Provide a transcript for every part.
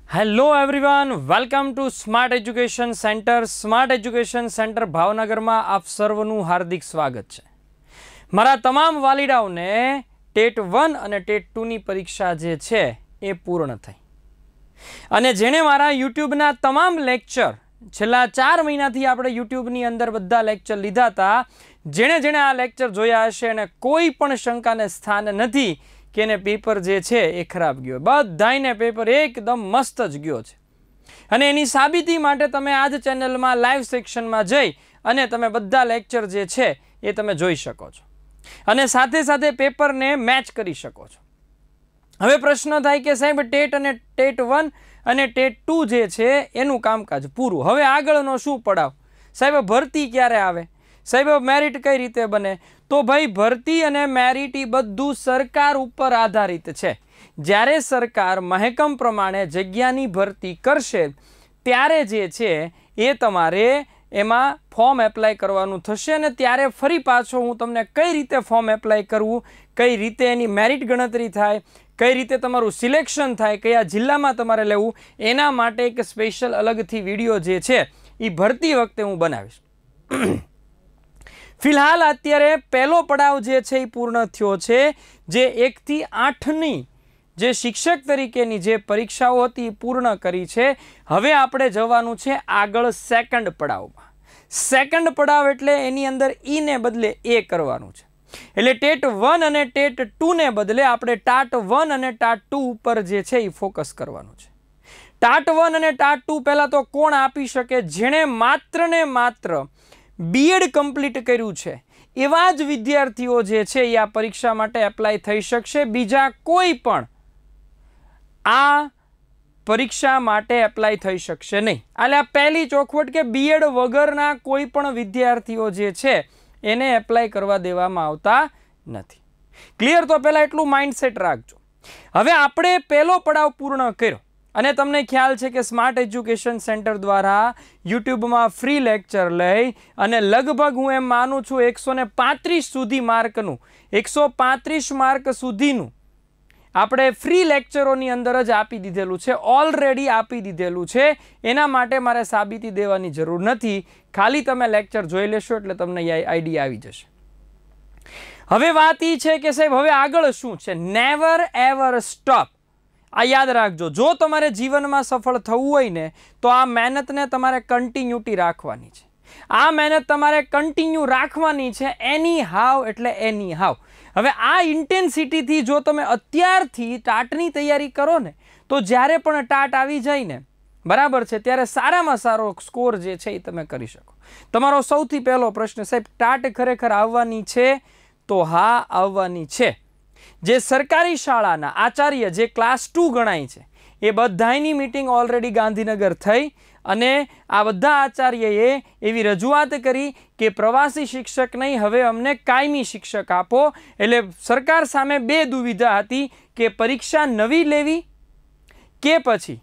Hello everyone, welcome to smart education centre. Smart education centre Bhavnagar में आप सर्वનું हार्दिक स्वागत है। मारा तमाम वालीडाओने टेट 1 અને ટેટ 2 ની પરીક્ષા જે છે એ પૂર્ણ થઈ અને જેણે મારા યુટ્યુબના તમામ લેક્ચર છેલ્લા 4 મહિનાથી આપણે યુટ્યુબની અંદર બધા લેક્ચર લીધા હતા, જેણે આ લેક્ચર જોયા હશે અને કોઈ પણ શંકાને સ્થાન નથી કે એને પેપર જે છે એ ખરાબ ગયો। બધાયને પેપર એકદમ મસ્ત જ ગયો છે અને એની સાબિતી માટે તમે આ જ ચેનલમાં લાઈવ સેક્શનમાં જઈ અને તમે બધા લેક્ચર જે છે એ તમે જોઈ શકો છો અને સાથે સાથે પેપરને મેચ કરી શકો છો। હવે પ્રશ્ન થાય કે સાહેબ ટેટ અને ટેટ 1 અને ટેટ 2 જે છે એનું કામકાજ પૂરું, હવે આગળનો શું પડાવ? સાહેબ ભરતી ક્યારે આવે? સાહેબ મેરિટ કઈ રીતે બને? તો ભાઈ ભરતી અને મેરિટ એ બધું સરકાર ઉપર આધારિત છે। જ્યારે સરકાર મહેકમ પ્રમાણે જગ્યાની ભરતી કરશે ત્યારે જે છે એ તમારે એમાં ફોર્મ એપ્લાય કરવાનું થશે અને ત્યારે ફરી પાછો હું તમને કઈ રીતે ફોર્મ એપ્લાય કરવું, કઈ રીતે એની મેરિટ ગણતરી થાય, કઈ રીતે તમારું સિલેક્શન થાય, કયા જિલ્લામાં તમારે લેવું, એના માટે એક સ્પેશિયલ અલગથી વિડીયો જે છે એ ભરતી વખતે હું બનાવીશ। फिलहाल अत्यारे पहलो पड़ाव जे छे पूर्ण थयो छे, जे 1 થી 8 नी जे शिक्षक तरीकेनी जे परीक्षाओ हती पूर्ण करी छे। हवे आपणे जवानुं छे आगळ सेकंड पड़ावमां। सेकंड पड़ाव एटले एनी अंदर ई ने बदले ए करवानुं छे, एटले टेट 1 અને ટેટ 2 ने बदले आपणे टाट 1 અને टाट 2 उपर जे छे ई फोकस करवानुं छे। टाट 1 અને टाट 2 पहेला तो कोण आपी शके? जेणे मात्र ने मात्र बीएड कम्प्लीट कर्યું છે એવા જ વિદ્યાર્થીઓ જે છે એ આ પરીક્ષા માટે એપ્લાય થઈ શકશે। બીજા કોઈ પણ આ પરીક્ષા માટે એપ્લાય થઈ શકશે નહીં। એટલે આ પહેલી ચોખવટ કે બીએડ વગરના કોઈ પણ વિદ્યાર્થીઓ જે છે એને એપ્લાય કરવા દેવામાં આવતા નથી। ક્લિયર? તો પહેલા એટલું માઇન્ડસેટ રાખજો। હવે આપણે પહેલો પડાવ પૂર્ણ કર્યો અને તમને ખ્યાલ છે કે સ્માર્ટ એજ્યુકેશન સેન્ટર દ્વારા યુટ્યુબમાં ફ્રી લેક્ચર લઈ અને લગભગ હું એમ માનું છું 135 સુધી માર્કનું 135 માર્ક સુધીનું આપણે ફ્રી લેક્ચરોની અંદર જ આપી દીધેલું છે, ઓલરેડી આપી દીધેલું છે। એના માટે મારે સાબિતી દેવાની જરૂર નથી, ખાલી તમે લેક્ચર જોઈ લેશો એટલે તમને આઈડિયા આવી જશે। હવે વાત એ છે કે સાહેબ હવે આગળ શું છે? Never ever stop. આ યાદ રાખજો, જો તમારે જીવનમાં સફળ થવું હોય ને તો આ મહેનતને તમારે કન્ટિન્યુટી રાખવાની છે। આ મહેનત તમારે કન્ટિન્યુ રાખવાની છે, એની હાવ એટલે એની હાવ। હવે આ ઇન્ટેન્સિટીથી જો તમે અત્યારથી ટાટની તૈયારી કરો ને તો જ્યારે પણ ટાટ આવી જાય ને, બરાબર છે, ત્યારે સારામાં સારો સ્કોર જે છે એ તમે કરી શકો। તમારો સૌથી પહેલો પ્રશ્ન, સાહેબ ટાટ ખરેખર આવવાની છે? તો હા, આવવાની છે। જે સરકારી શાળાના આચાર્ય જે ક્લાસ 2 ગણાય છે એ બધાની મીટિંગ ઓલરેડી ગાંધીનગર થઈ અને આ બધા આચાર્યએ એવી રજૂઆત કરી કે પ્રવાસી શિક્ષક નહીં, હવે અમને કાયમી શિક્ષક આપો। એટલે સરકાર સામે બે દુવિધા હતી કે પરીક્ષા નવી લેવી કે પછી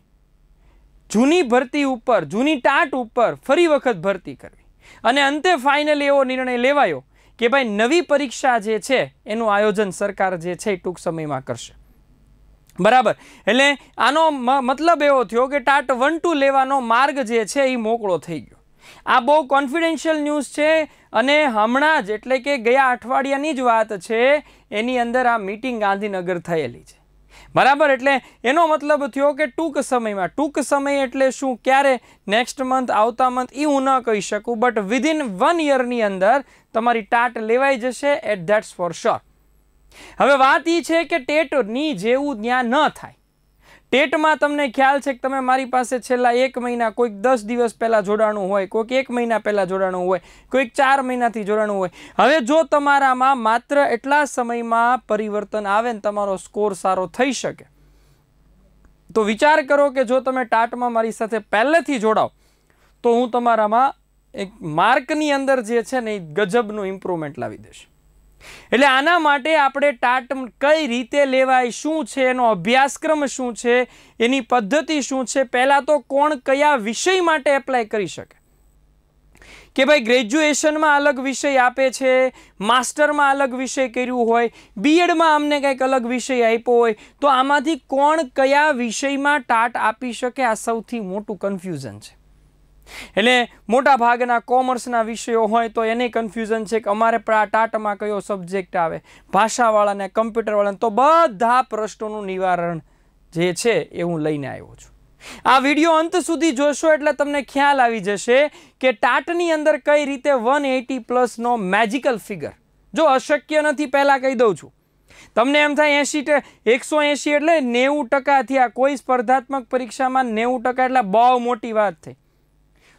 જૂની ભરતી ઉપર, જૂની ટાટ ઉપર ફરી વખત ભરતી કરવી। અને અંતે ફાઇનલી એવો નિર્ણય લેવાયો કે ભાઈ નવી પરીક્ષા જે છે એનું આયોજન સરકાર જે છે ટૂંક સમયમાં કરશે, બરાબર। એટલે આનો મતલબ એવો થયો કે ટાટ 1-2 લેવાનો માર્ગ જે છે એ મોકળો થઈ ગયો। આ બહુ કોન્ફિડેન્શિયલ ન્યૂઝ છે અને હમણાં જ એટલે કે ગયા અઠવાડિયાની જ વાત છે, એની અંદર આ મીટિંગ ગાંધીનગર થયેલી છે, બરાબર। એટલે એનો મતલબ થયો કે ટૂંક સમયમાં, ટૂંક સમય એટલે શું, ક્યારે, નેક્સ્ટ મંથ, આવતા મંથ, એ હું ન કહી શકું, બટ વિધિન 1 યરની અંદર તમારી ટાટ લેવાઈ જશે, એટ ધેટ્સ ફોર શ્યોર। હવે વાત એ છે કે ટેટની જેવું ત્યાં ન થાય। ટેટમાં તમને ખ્યાલ છે કે તમે મારી પાસે છેલ્લા 1 મહિના, કોઈક 10 દિવસ પહેલાં જોડાણું હોય, કોઈક 1 મહિના પહેલાં જોડાણું હોય, કોઈક 4 મહિનાથી જોડાણું હોય। હવે જો તમારામાં માત્ર એટલા સમયમાં પરિવર્તન આવે ને તમારો સ્કોર સારો થઈ શકે તો વિચાર કરો કે જો તમે ટાટમાં મારી સાથે પહેલેથી જોડાઓ તો હું તમારામાં એક માર્કની અંદર જે છે ને એ ગજબનું ઇમ્પ્રુવમેન્ટ લાવી દઈશ। એટલે આના માટે આપણે ટાટ કઈ રીતે લેવાય, શું છે એનો અભ્યાસક્રમ, શું છે એની પદ્ધતિ, શું છે, પહેલાં તો કોણ કયા વિષય માટે એપ્લાય કરી શકે, કે ભાઈ ગ્રેજ્યુએશનમાં અલગ વિષય આપે છે, માસ્ટરમાં અલગ વિષય કર્યું હોય, બીએડમાં અમને કંઈક અલગ વિષય આપ્યો હોય, તો આમાંથી કોણ કયા વિષયમાં ટાટ આપી શકે, આ સૌથી મોટું કન્ફ્યુઝન છે. એટલે મોટા ભાગના કોમર્સના વિષયો હોય તો એને કન્ફ્યુઝન છે કે અમારે ટાટમાં કયો સબ્જેક્ટ આવે, ભાષાવાળાને, કમ્પ્યુટરવાળાને, તો બધા પ્રશ્નોનું નિવારણ જે છે એ હું લઈને આવ્યો છું. આ વિડીયો અંત સુધી જોશો એટલે તમને ખ્યાલ આવી જશે કે ટાટની અંદર કઈ રીતે 180+ નો મેજિકલ ફિગર, જો અશક્ય નથી પહેલાં કહી દઉં છું. તમને એમ થાય 180 એટલે 90% થયા, કોઈ સ્પર્ધાત્મક પરીક્ષામાં 90% એટલે બહુ મોટી વાત થઈ.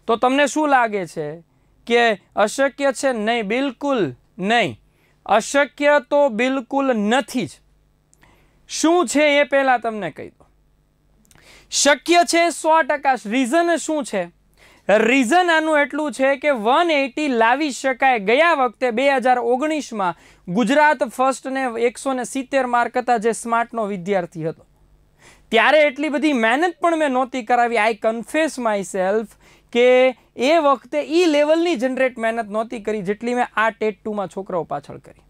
તો તમને શું લાગે છે કે અશક્ય છે? નહીં, બિલકુલ નહીં. અશક્ય તો બિલકુલ નથી જ. શું છે એ પહેલાં તમને કહી દો. શક્ય છે 100%. રીઝન શું છે? રીઝન આનું એટલું છે કે 180 લાવી શકાય. ગયા વખતે 2019માં ગુજરાત ફર્સ્ટને 170 માર્ક હતા જે સ્માર્ટનો વિદ્યાર્થી હતો. ત્યારે એટલી બધી મહેનત પણ મેં નહોતી કરાવી. આઈ કન્ફેસ માય સેલ્ફ કે એ વખતે એ લેવલની જનરેટ મહેનત નહોતી કરી જેટલી મેં આ ટેટ 2માં છોકરાઓ પાછળ કરી.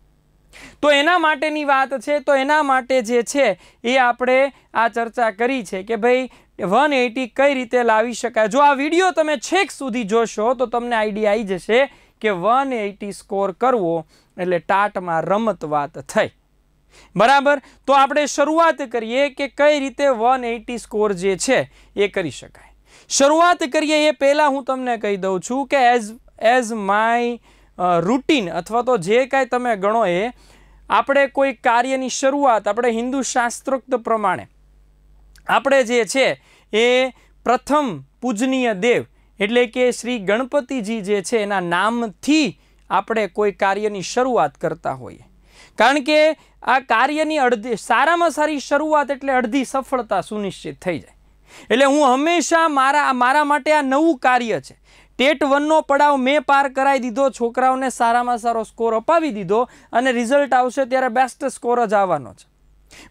તો એના માટેની વાત છે. તો એના માટે જે છે એ આપણે આ ચર્ચા કરી છે કે ભાઈ 180 કઈ રીતે લાવી શકાય. જો આ વિડીયો તમે છેક સુધી જોશો તો તમને આઈડિયા આવી જશે કે 180 સ્કોર કરવો એટલે ટાટમાં રમત વાત થઈ. બરાબર. તો આપણે શરૂઆત કરીએ કે કઈ રીતે 180 સ્કોર જે છે એ કરી શકાય. શરૂઆત કરીએ એ પહેલાં હું તમને કહી દઉં છું કે એઝ માય રૂટીન અથવા તો જે કાંઈ તમે ગણો એ આપણે કોઈ કાર્યની શરૂઆત આપણે હિન્દુ શાસ્ત્રોક્ત પ્રમાણે આપણે જે છે એ પ્રથમ પૂજનીય દેવ એટલે કે શ્રી ગણપતિજી જે છે એના નામથી આપણે કોઈ કાર્યની શરૂઆત કરતા હોઈએ. કારણ કે આ કાર્યની સારામાં સારી શરૂઆત એટલે અડધી સફળતા સુનિશ્ચિત થઈ જાય. એટલે હું હંમેશા મારા માટે આ નવું કાર્ય છે. ટેટ 1નો પડાવ મેં પાર કરાવી દીધો, છોકરાઓને સારામાં સારો સ્કોર અપાવી દીધો અને રિઝલ્ટ આવશે ત્યારે બેસ્ટ સ્કોર જ આવવાનો છે.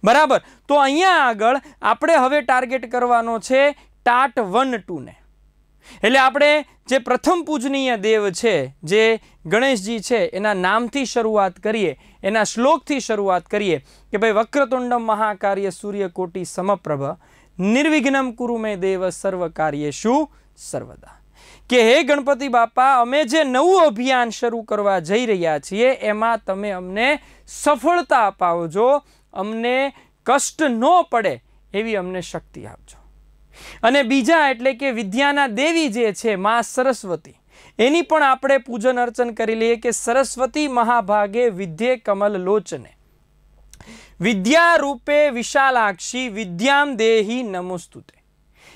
બરાબર. તો અહીંયા આગળ આપણે હવે ટાર્ગેટ કરવાનો છે ટાટ 1-2 ને. એટલે આપણે જે પ્રથમ પૂજનીય દેવ છે જે ગણેશજી છે એના નામથી શરૂઆત કરીએ, એના શ્લોકથી શરૂઆત કરીએ કે ભાઈ વક્રતુંડમ મહાકાર્ય સૂર્યકોટિ સમપ્રભ નિર્વિઘ્નમ કુરુ મે દેવ સર્વ કાર્યેષુ સર્વદા. કે હે ગણપતિ બાપા, અમે જે નવું અભિયાન શરૂ કરવા જઈ રહ્યા છીએ એમાં તમે અમને સફળતા અપાવજો, અમને કષ્ટ ન પડે એવી અમને શક્તિ આપજો. અને બીજા એટલે કે વિદ્યાના દેવી જે છે મા સરસ્વતી, એની પણ આપણે પૂજન અર્ચન કરી લઈએ કે સરસ્વતી મહાભાગે વિદ્યે કમલ લોચને વિદ્યા રૂપે વિશાલાક્ષી વિદ્યામ દેહી નમોસ્તુતે.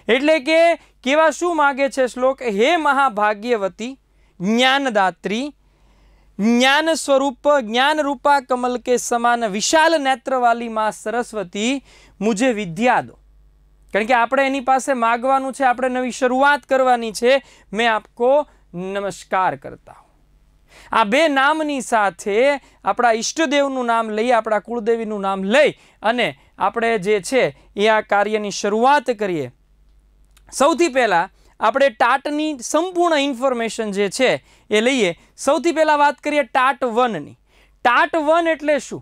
એટલે કે કેવા શું માગે છે શ્લોક? હે મહાભાગ્યવતી જ્ઞાનદાત્રી ज्ञान स्वरूप ज्ञान रूपा कमल के समान विशाल नेत्र वाली माँ सरस्वती मुझे विद्या दो। कारण के आपणे एनी पासे मागवानुं छे, आपणे नवी शुरुआत करवानी छे। मैं आपको नमस्कार करता हूँ। आ बे नामनी साथे आपणा इष्टदेवनुं नाम लई, आपणा कुलदेवीनुं नाम लई अने आपणे जे छे ए आ कार्यनी शुरुआत करीए। सौथी पहेला આપણે ટાટની સંપૂર્ણ ઇન્ફોર્મેશન જે છે એ લઈએ। સૌથી પહેલા વાત કરીએ ટાટ 1ની। ટાટ 1 એટલે શું?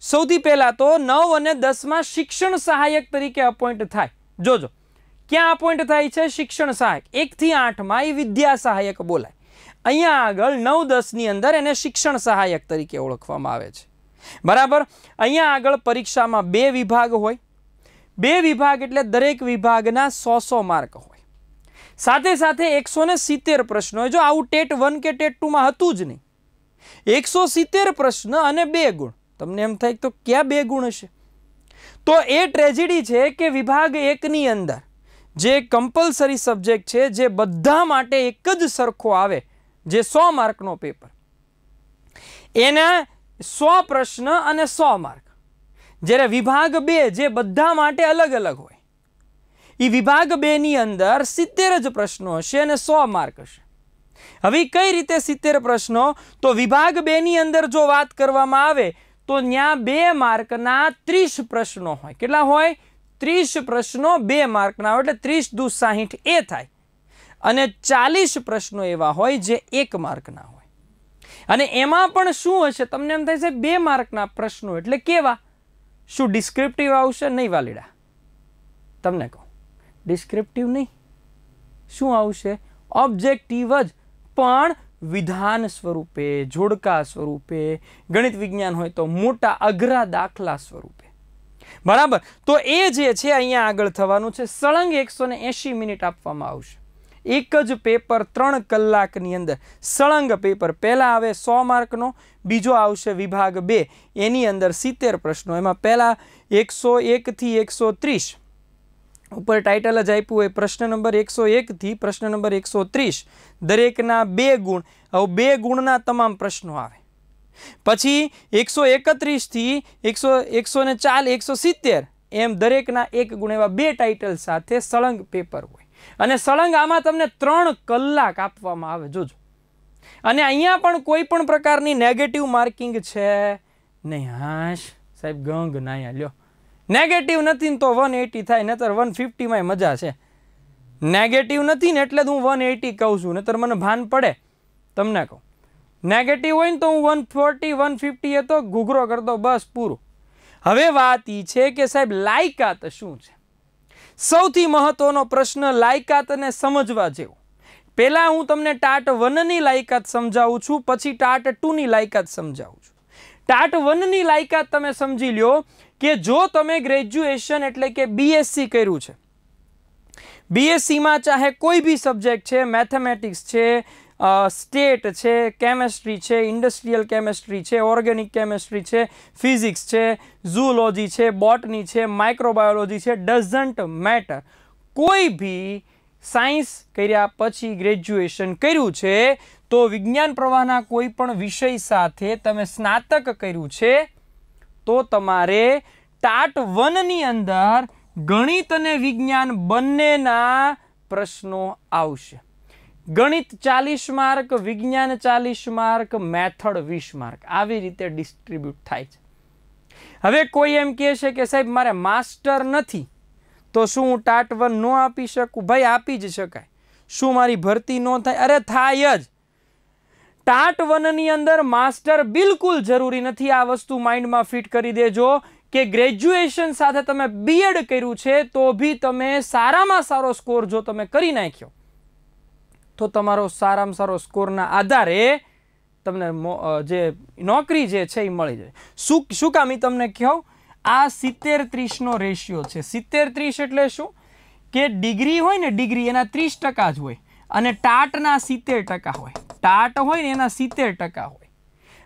સૌથી પહેલા તો 9 અને 10માં શિક્ષણ સહાયક તરીકે અપોઇન્ટ થાય। જોજો ક્યાં અપોઇન્ટ થાય છે? શિક્ષણ સહાયક। 1 થી 8માં એ વિદ્યા સહાયક બોલાય। અહીંયા આગળ 9, 10ની અંદર એને શિક્ષણ સહાયક તરીકે ઓળખવામાં આવે છે, બરાબર। અહીંયા આગળ પરીક્ષામાં 2 વિભાગ હોય। 2 વિભાગ એટલે દરેક વિભાગના 100 માર્ક હોય। साथे साथे 170 प्रश्नों। जो आउ टेट 1 के टेट 2 में हतुं ज नहीं। 170 प्रश्न अने 2 गुण। तमने एम थाय तो क्या 2 गुण हशे? तो ए ट्रेजेडी छे कि विभाग 1 नी अंदर जे कंपलसरी सब्जेक्ट छे, जे बधा माटे एक ज सरखो आवे, जे 100 मार्क नो पेपर, एना 100 प्रश्न अने 100 मार्क। ज्यारे विभाग 2 जे बधा माटे अलग अलग होय, ई विभाग 2 नी अंदर 70 ज प्रश्नों हशे अने 100 मार्क हशे। हवे कई रीते 70 प्रश्नों? तो विभाग 2 नी अंदर जो बात करवामां आवे तो न्या 2 मार्कना 30 प्रश्नों होय। केटला होय? 30 प्रश्नों 2 मार्कना, एटले 30 × 2 = 60 ए थाय। અને 40 પ્રશ્નો એવા હોય જે 1 માર્કના હોય. અને એમાં પણ શું હશે, તમને એમ થાય છે 2 માર્કના પ્રશ્નો એટલે કેવા? શું ડિસ્ક્રિપ્ટિવ આવશે? નહીં વાલીડા, તમને કહું, ડિસ્ક્રિપ્ટિવ નહીં. શું આવશે? ઓબ્જેક્ટિવ જ, પણ વિધાન સ્વરૂપે, જોડકા સ્વરૂપે, ગણિત વિજ્ઞાન હોય તો મોટા અઘરા દાખલા સ્વરૂપે. બરાબર. તો એ જે છે અહીંયા આગળ થવાનું છે. સળંગ 180 મિનિટ આપવામાં આવશે. એક જ પેપર 3 કલાકની અંદર સળંગ પેપર. પહેલા આવે 100 માર્કનો, બીજો આવશે વિભાગ 2, એની અંદર 70 પ્રશ્નો. એમાં પહેલા 101 થી 130 ઉપર ટાઇટલ જ આપ્યું હોય, પ્રશ્ન નંબર 101 થી પ્રશ્ન નંબર 130, દરેકના 2 ગુણ. હવે 2 ગુણના તમામ પ્રશ્નો આવે. પછી 131 થી 140 170 એમ દરેકના 1 ગુણ, એવા 2 ટાઇટલ સાથે સળંગ પેપર હોય. અને સળંગ આમાં તમને 3 કલાક આપવામાં આવે. જોજો. અને અહીંયા પણ કોઈ પણ પ્રકારની નેગેટિવ માર્કિંગ છે નહીં. હાશ સાહેબ, ગંગ ના લ્યો, નેગેટિવ નથી ને તો 180 થાય, નતર 150 માં મજા છે. નેગેટિવ નથી ને એટલે હું 180 કહું છું, નતર મને ભાન પડે. તમને કહું, નેગેટિવ હોય ને તો હું 140 150 એ તો ઘૂઘરો કરતો, બસ પૂરું. હવે વાત એ છે કે સાહેબ લાયકાત શું છે? સૌથી મહત્વનો પ્રશ્ન લાયકાતને સમજવા જેવો. પહેલા હું તમને ટાટ 1 ની લાયકાત સમજાવું છું, પછી ટાટ 2 ની લાયકાત સમજાવું છું. ટાટ 1 ની લાયકાત તમે સમજી લ્યો કે જો તમે ગ્રેજ્યુએશન એટલે કે BSc કર્યું છે, BScમાં ચાહે કોઈ બી સબ્જેક્ટ છે, મેથેમેટિક્સ છે, સ્ટેટ છે, કેમેસ્ટ્રી છે, ઇન્ડસ્ટ્રીયલ કેમેસ્ટ્રી છે, ઓર્ગેનિક કેમેસ્ટ્રી છે, ફિઝિક્સ છે, ઝૂલોજી છે, બોટની છે, માઇક્રોબાયોલોજી છે, ડઝન્ટ મેટર. કોઈ બી સાયન્સ કર્યા પછી ગ્રેજ્યુએશન કર્યું છે તો વિજ્ઞાન પ્રવાહના કોઈ પણ વિષય સાથે તમે સ્નાતક કર્યું છે તો તમારે ટાટ 1 ની અંદર ગણિત અને વિજ્ઞાન બંનેના પ્રશ્નો આવશે. ગણિત 40 માર્ક, વિજ્ઞાન 40 માર્ક, મેથડ 20 માર્ક, આવી રીતે ડિસ્ટ્રીબ્યુટ થાય છે. હવે કોઈ એમ કહે છે કે સાહેબ મારે માસ્ટર નથી તો શું હું ટાટ 1 ન આપી શકું? ભાઈ આપી જ શકાય. શું મારી ભરતી ન થાય? અરે થાય જ. ટાટ 1 ની અંદર માસ્ટર બિલકુલ જરૂરી નથી. આ વસ્તુ માઇન્ડમાં ફિટ કરી દેજો કે ગ્રેજ્યુએશન સાથે તમે B.Ed કર્યું છે તો બી તમે સારામાં સારો સ્કોર જો તમે કરી નાખ્યો તો તમારો સારામાં સારો સ્કોરના આધારે તમને જે નોકરી જે છે એ મળી જાય. શું કામ એ તમને કહું? આ 70-30 નો રેશિયો છે. 70-30 એટલે શું કે ડિગ્રી હોય ને, ડિગ્રી એના 30% જ હોય અને ટાટના 70% હોય. ટાટ હોય ને એના 70% હોય.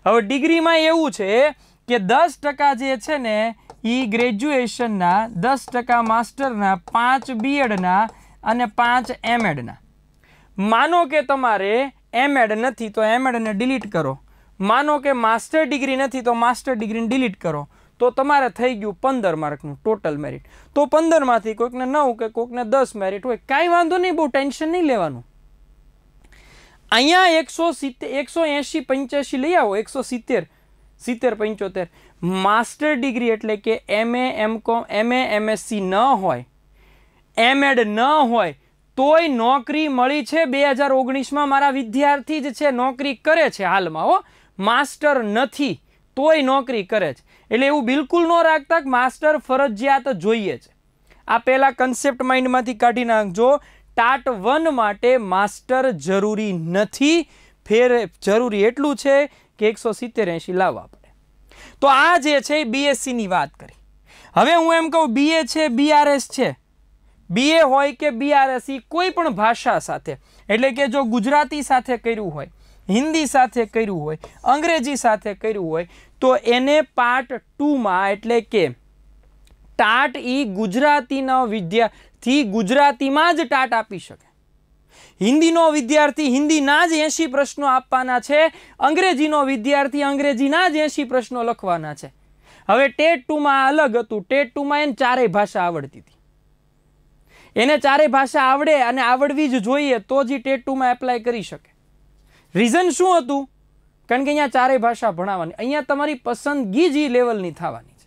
હવે ડિગ્રીમાં એવું છે કે 10% જે છે ને એ ગ્રેજ્યુએશનના, 10% માસ્ટરના, 5 B.Edના અને 5 M.Edના. માનો કે તમારે M.Ed નથી તો M.Edને ડિલીટ કરો. માનો કે માસ્ટર ડિગ્રી નથી તો માસ્ટર ડિગ્રીને ડિલીટ કરો. તો તમારે થઈ ગયું 15 માર્કનું ટોટલ મેરિટ. તો 15 માંથી કોઈકને 9 કે કોઈકને 10 મેરિટ હોય, કાંઈ વાંધો નહીં, બહુ ટેન્શન નહીં લેવાનું. અહીંયા 180 85 લઈ આવો, 170 75. માસ્ટર ડિગ્રી એટલે કે MA M.Com MA MSc ન હોય, M.Ed ન હોય તોય નોકરી મળી છે. 2019માં મારા વિદ્યાર્થી જ છે, નોકરી કરે છે હાલમાં. હો, માસ્ટર નથી તોય નોકરી કરે છે. એટલે એવું બિલકુલ ન રાખતા કે માસ્ટર ફરજિયાત જોઈએ છે. આ પહેલા કન્સેપ્ટ માઇન્ડમાંથી કાઢી નાખજો. ટાટ 1 માટે માસ્ટર જરૂરી નથી. જરૂરી એટલું છે કે 170-80 લાવવા પડે. તો આ જે છે BSc ની વાત કરી. હવે હું એમ કહું BA છે, BRS છે, BA હોય કે BRS, કોઈ પણ ભાષા સાથે, એટલે કે જો ગુજરાતી સાથે કર્યું હોય, હિન્દી સાથે કર્યું હોય, અંગ્રેજી સાથે કર્યું હોય તો એને પાર્ટ 2માં એટલે કે ટાટ ગુજરાતીનો વિદ્યાર્થી ગુજરાતીમાં જ ટાટ આપી શકે. હિન્દીનો વિદ્યાર્થી હિન્દીના જ 80 પ્રશ્નો આપવાના છે. અંગ્રેજીનો વિદ્યાર્થી અંગ્રેજીના જ 80 પ્રશ્નો લખવાના છે. હવે ટેટ 2માં અલગ હતું. ટેટ 2માં એને 4 ભાષા આવડતી હતી. એને 4 ભાષા આવડે અને આવડવી જ જોઈએ તો જ ટેટ 2માં એપ્લાય કરી શકે. રીઝન શું હતું? કારણ કે અહીંયા 4 ભાષા ભણાવવાની. અહીંયા તમારી પસંદગી જ લેવલની થવાની છે.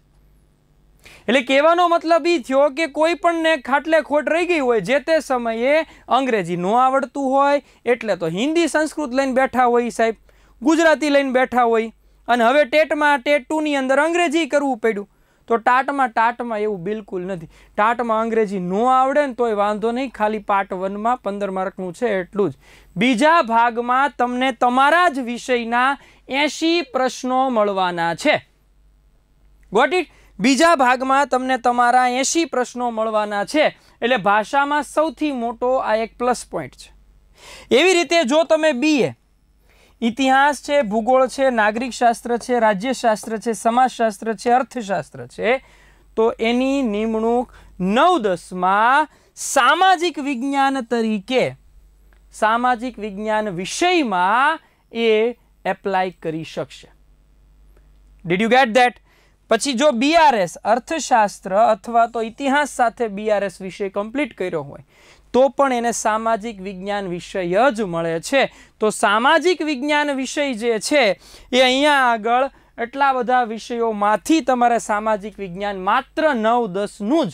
એટલે કહેવાનો મતલબ એ થયો કે કોઈ પણને ખાટલે ખોટ રહી ગઈ હોય, જે તે સમયે અંગ્રેજી ન આવડતું હોય એટલે તો હિન્દી સંસ્કૃત લઈને બેઠા હોય સાહેબ, ગુજરાતી લઈને બેઠા હોય, અને હવે ટેટમાં ટેટ 2ની અંદર અંગ્રેજી કરવું પડ્યું. તો ટાટમાં એવું બિલકુલ નથી. ટાટમાં અંગ્રેજી ન આવડે ને તોય વાંધો નહીં, ખાલી પાર્ટ 1માં 15 માર્કનું છે એટલું જ. બીજા ભાગમાં તમને તમારા જ વિષયના 80 પ્રશ્નો મળવાના છે. Got it? બીજા ભાગમાં તમને તમારા 80 પ્રશ્નો મળવાના છે. એટલે ભાષામાં સૌથી મોટો આ એક પ્લસ પોઈન્ટ છે. એવી રીતે જો તમે BA ઇતિહાસ છે, ભૂગોળ છે, નાગરિક શાસ્ત્ર છે, રાજ્યશાસ્ત્ર છે, સમાજશાસ્ત્ર છે, અર્થશાસ્ત્ર છે, તો એની નિમણૂક 9-10માં સામાજિક વિજ્ઞાન તરીકે, સામાજિક વિજ્ઞાન વિષયમાં એ એપ્લાય કરી શકશે. Did you get that? પછી જો BRS અર્થશાસ્ત્ર અથવા તો ઇતિહાસ સાથે BRS વિષય કમ્પ્લીટ કર્યો હોય તો પણ એને સામાજિક વિજ્ઞાન વિષય જ મળે છે. તો સામાજિક વિજ્ઞાન વિષય જે છે એ અહીંયા આગળ એટલા બધા વિષયોમાંથી તમારે સામાજિક વિજ્ઞાન માત્ર 9-10નું જ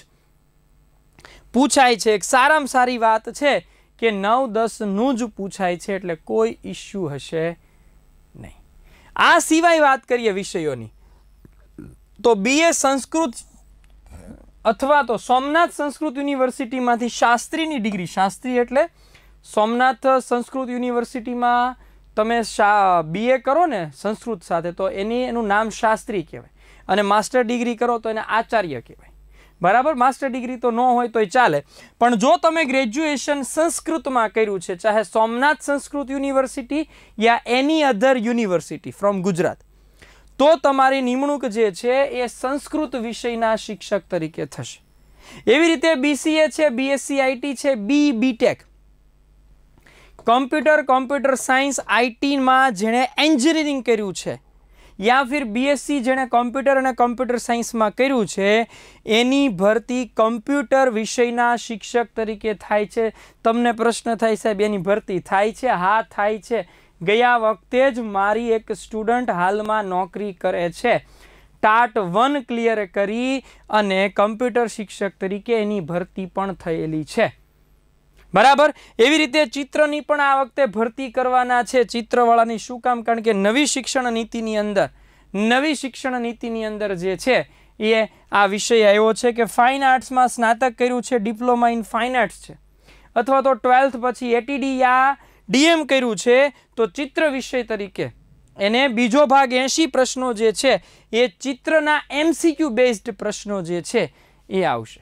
પૂછાય છે. એક સારામાં સારી વાત છે કે 9-10નું જ પૂછાય છે, એટલે કોઈ ઇશ્યુ હશે નહીં. આ સિવાય વાત કરીએ વિષયોની, તો BA સંસ્કૃત અથવા તો સોમનાથ સંસ્કૃત યુનિવર્સિટીમાંથી શાસ્ત્રીની ડિગ્રી, શાસ્ત્રી એટલે સોમનાથ સંસ્કૃત યુનિવર્સિટીમાં તમે BA કરો ને સંસ્કૃત સાથે તો એનું નામ શાસ્ત્રી કહેવાય, અને માસ્ટર ડિગ્રી કરો તો એને આચાર્ય કહેવાય. બરાબર? માસ્ટર ડિગ્રી તો ન હોય તોય ચાલે, પણ જો તમે ગ્રેજ્યુએશન સંસ્કૃતમાં કર્યું છે, ચાહે Somnath Sanskrit university yeah any other university from Gujarat, તો તમારી નિમણૂક જે છે એ સંસ્કૃત વિષયના શિક્ષક તરીકે થશે. એવી રીતે BCA છે, BSc IT છે, BTech કમ્પ્યુટર સાયન્સ IT માં જેણે એન્જિનિયરિંગ કર્યું છે, યા ફિર BSc જેણે કમ્પ્યુટર અને કમ્પ્યુટર સાયન્સમાં કર્યું છે, એની ભરતી કમ્પ્યુટર વિષયના શિક્ષક તરીકે થાય છે. તમને પ્રશ્ન થાય સાહેબ એની ભરતી થાય છે? હા થાય છે. ગયા વખતે જ મારી એક સ્ટુડન્ટ હાલમાં નોકરી કરે છે, ટાટ 1 ક્લિયર કરી અને કમ્પ્યુટર શિક્ષક તરીકે એની ભરતી પણ થયેલી છે. બરાબર? એવી રીતે ચિત્રની પણ આ વખતે ભરતી કરવાના છે. ચિત્રવાળાની શું કામ? કારણ કે નવી શિક્ષણ નીતિની અંદર જે છે એ આ વિષય આવ્યો છે કે ફાઇન આર્ટ્સમાં સ્નાતક કર્યું છે, ડિપ્લોમા ઇન ફાઇન આર્ટ્સ છે, અથવા તો 12th પછી ATD યા DM કર્યું છે, તો ચિત્ર વિષય તરીકે એને બીજો ભાગ 80 પ્રશ્નો જે છે એ ચિત્રના MCQ બેઝડ પ્રશ્નો જે છે એ આવશે.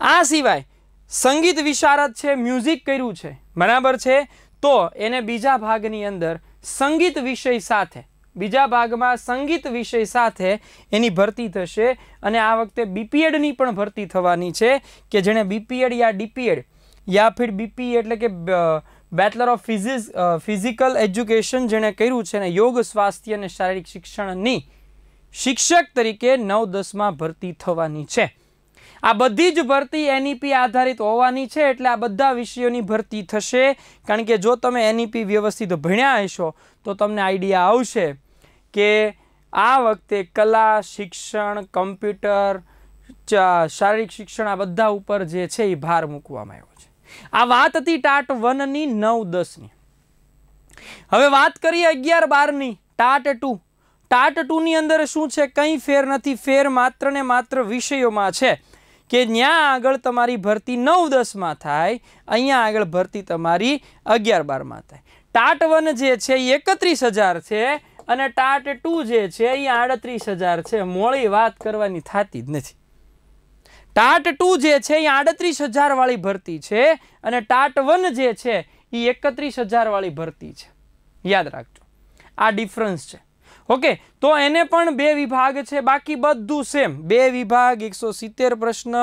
આ સિવાય સંગીત વિશારદ છે, મ્યુઝિક કર્યું છે, બરાબર છે, તો એને બીજા ભાગની અંદર સંગીત વિષય સાથે, બીજા ભાગમાં સંગીત વિષય સાથે એની ભરતી થશે. અને આ વખતે BPEDની પણ ભરતી થવાની છે કે જેણે BPED યા DPED યા ફિર BPE એટલે કે બેચલર ઓફ ફિઝિકલ એજ્યુકેશન જેણે કર્યું છે ને યોગ, સ્વાસ્થ્ય અને શારીરિક શિક્ષણની શિક્ષક તરીકે 9-10માં ભરતી થવાની છે. આ બધી જ ભરતી NEP આધારિત હોવાની છે, એટલે આ બધા વિષયોની ભરતી થશે. કારણ કે જો તમે NEP વ્યવસ્થિત ભણ્યા હશો તો તમને આઈડિયા આવશે કે આ વખતે કલા, શિક્ષણ, કમ્પ્યુટર, શારીરિક શિક્ષણ આ બધા ઉપર જે છે એ ભાર મૂકવામાં આવ્યો છે. આ વાત હતી ટાટ 1ની 9-10ની. હવે વાત કરીએ 11-12ની ટાટ 2. ટાટ 2ની અંદર શું છે? કંઈ ફેર નથી. ફેર માત્ર ને માત્ર વિષયોમાં છે કે ત્યાં આગળ તમારી ભરતી 9-10માં થાય, અહીંયા આગળ ભરતી તમારી 11-12માં થાય. ટાટ 1 જે છે એ 31,000 છે અને ટાટ 2 જે છે એ 38,000 છે. મોડી વાત કરવાની થતી જ નથી. ટાટ 2 જે છે એ 38,000 વાળી ભરતી છે અને ટાટ 1 જે છે એ 31,000 વાળી ભરતી છે. યાદ રાખજો, આ ડિફરન્સ છે. ઓકે, તો એને પણ 2 વિભાગ છે, બાકી બધું સેમ. 2 વિભાગ, 170 પ્રશ્ન,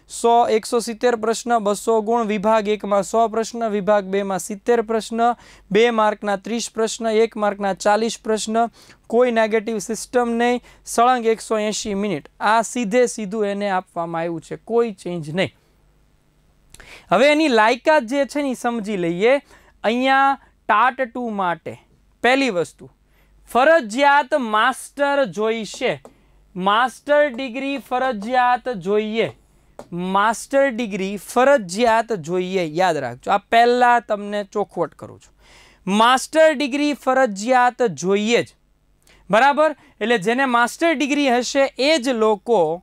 170 પ્રશ્ન, 200 ગુણ. વિભાગ 1માં 100 પ્રશ્ન, વિભાગ 2માં 70 પ્રશ્ન, 2 માર્કના 30 પ્રશ્ન, 1 માર્કના 40 પ્રશ્ન, કોઈ નેગેટિવ સિસ્ટમ નહીં, સળંગ 180 મિનિટ. આ સીધું એને આપવામાં આવ્યું છે, કોઈ ચેન્જ નહીં. હવે એની લાયકાત જે છે ને સમજી લઈએ. અહીંયા ટાટ 2 માટે પહેલી વસ્તુ ફરજિયાત માસ્ટર જોઈશે. માસ્ટર ડિગ્રી ફરજિયાત જોઈએ, માસ્ટર ડિગ્રી ફરજિયાત જોઈએ, યાદ રાખજો. આ પહેલા તમને ચોખવટ કરું છું, માસ્ટર ડિગ્રી ફરજિયાત જોઈએ જ. બરાબર, એટલે જેને માસ્ટર ડિગ્રી હશે એ જ લોકો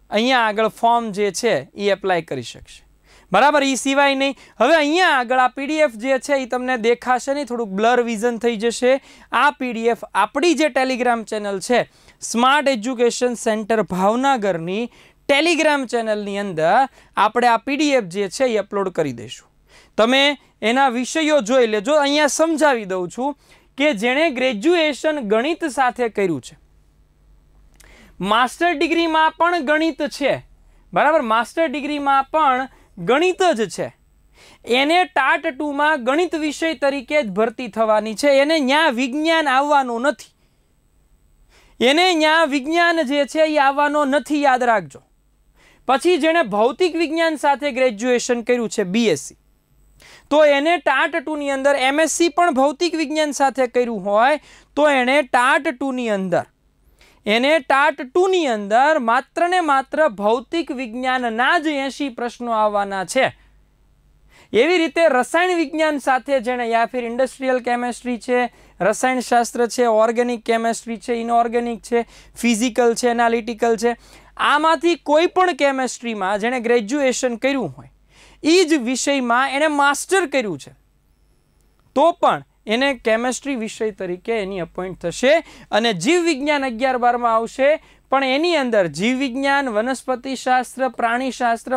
અહીંયા આગળ ફોર્મ જે છે એ એપ્લાય કરી શકશે. બરાબર, એ સિવાય નહીં. હવે અહીંયા આગળ આ પીડીએફ જે છે એ તમને દેખાશે નહીં, થોડુંક બ્લર વિઝન થઈ જશે. આ પીડીએફ આપણી જે ટેલિગ્રામ ચેનલ છે સ્માર્ટ એજ્યુકેશન સેન્ટર ભાવનગરની ટેલિગ્રામ ચેનલની અંદર આપણે આ પીડીએફ જે છે એ અપલોડ કરી દઈશું. તમે એના વિષયો જોઈ લેજો. અહીંયા સમજાવી દઉં છું કે જેણે ગ્રેજ્યુએશન ગણિત સાથે કર્યું છે, માસ્ટર ડિગ્રીમાં પણ ગણિત છે, બરાબર, માસ્ટર ડિગ્રીમાં પણ ગણિત જ છે, એને ટાટ 2માં ગણિત વિષય તરીકે જ ભરતી થવાની છે. એને ન્યા વિજ્ઞાન આવવાનું નથી, એને ન્યા વિજ્ઞાન જે છે એ આવવાનો નથી, યાદ રાખજો. પછી જેણે ભૌતિક વિજ્ઞાન સાથે ગ્રેજ્યુએશન કર્યું છે બીએસસી, તો એને ટાટ 2ની અંદર એમએસસી પણ ભૌતિક વિજ્ઞાન સાથે કર્યું હોય તો એને ટાટ 2ની અંદર માત્ર ને માત્ર ભૌતિક વિજ્ઞાનના જ 80 પ્રશ્નો આવવાના છે. એવી રીતે રસાયણ વિજ્ઞાન સાથે જેણે યા ફિર ઇન્ડસ્ટ્રીયલ કેમેસ્ટ્રી છે, રસાયણશાસ્ત્ર છે, ઓર્ગેનિક કેમેસ્ટ્રી છે, ઇનઓર્ગેનિક છે, ફિઝિકલ છે, એનાલિટિકલ છે, આમાંથી કોઈ પણ કેમેસ્ટ્રીમાં જેણે ગ્રેજ્યુએશન કર્યું હોય એ જ વિષયમાં એણે માસ્ટર કર્યું છે તો પણ એને કેમેસ્ટ્રી વિષય તરીકે એની અપોઇન્ટ થશે. અને જીવ વિજ્ઞાન 11-12માં આવશે, પણ એની અંદર જીવ વિજ્ઞાન, વનસ્પતિશાસ્ત્ર, પ્રાણીશાસ્ત્ર,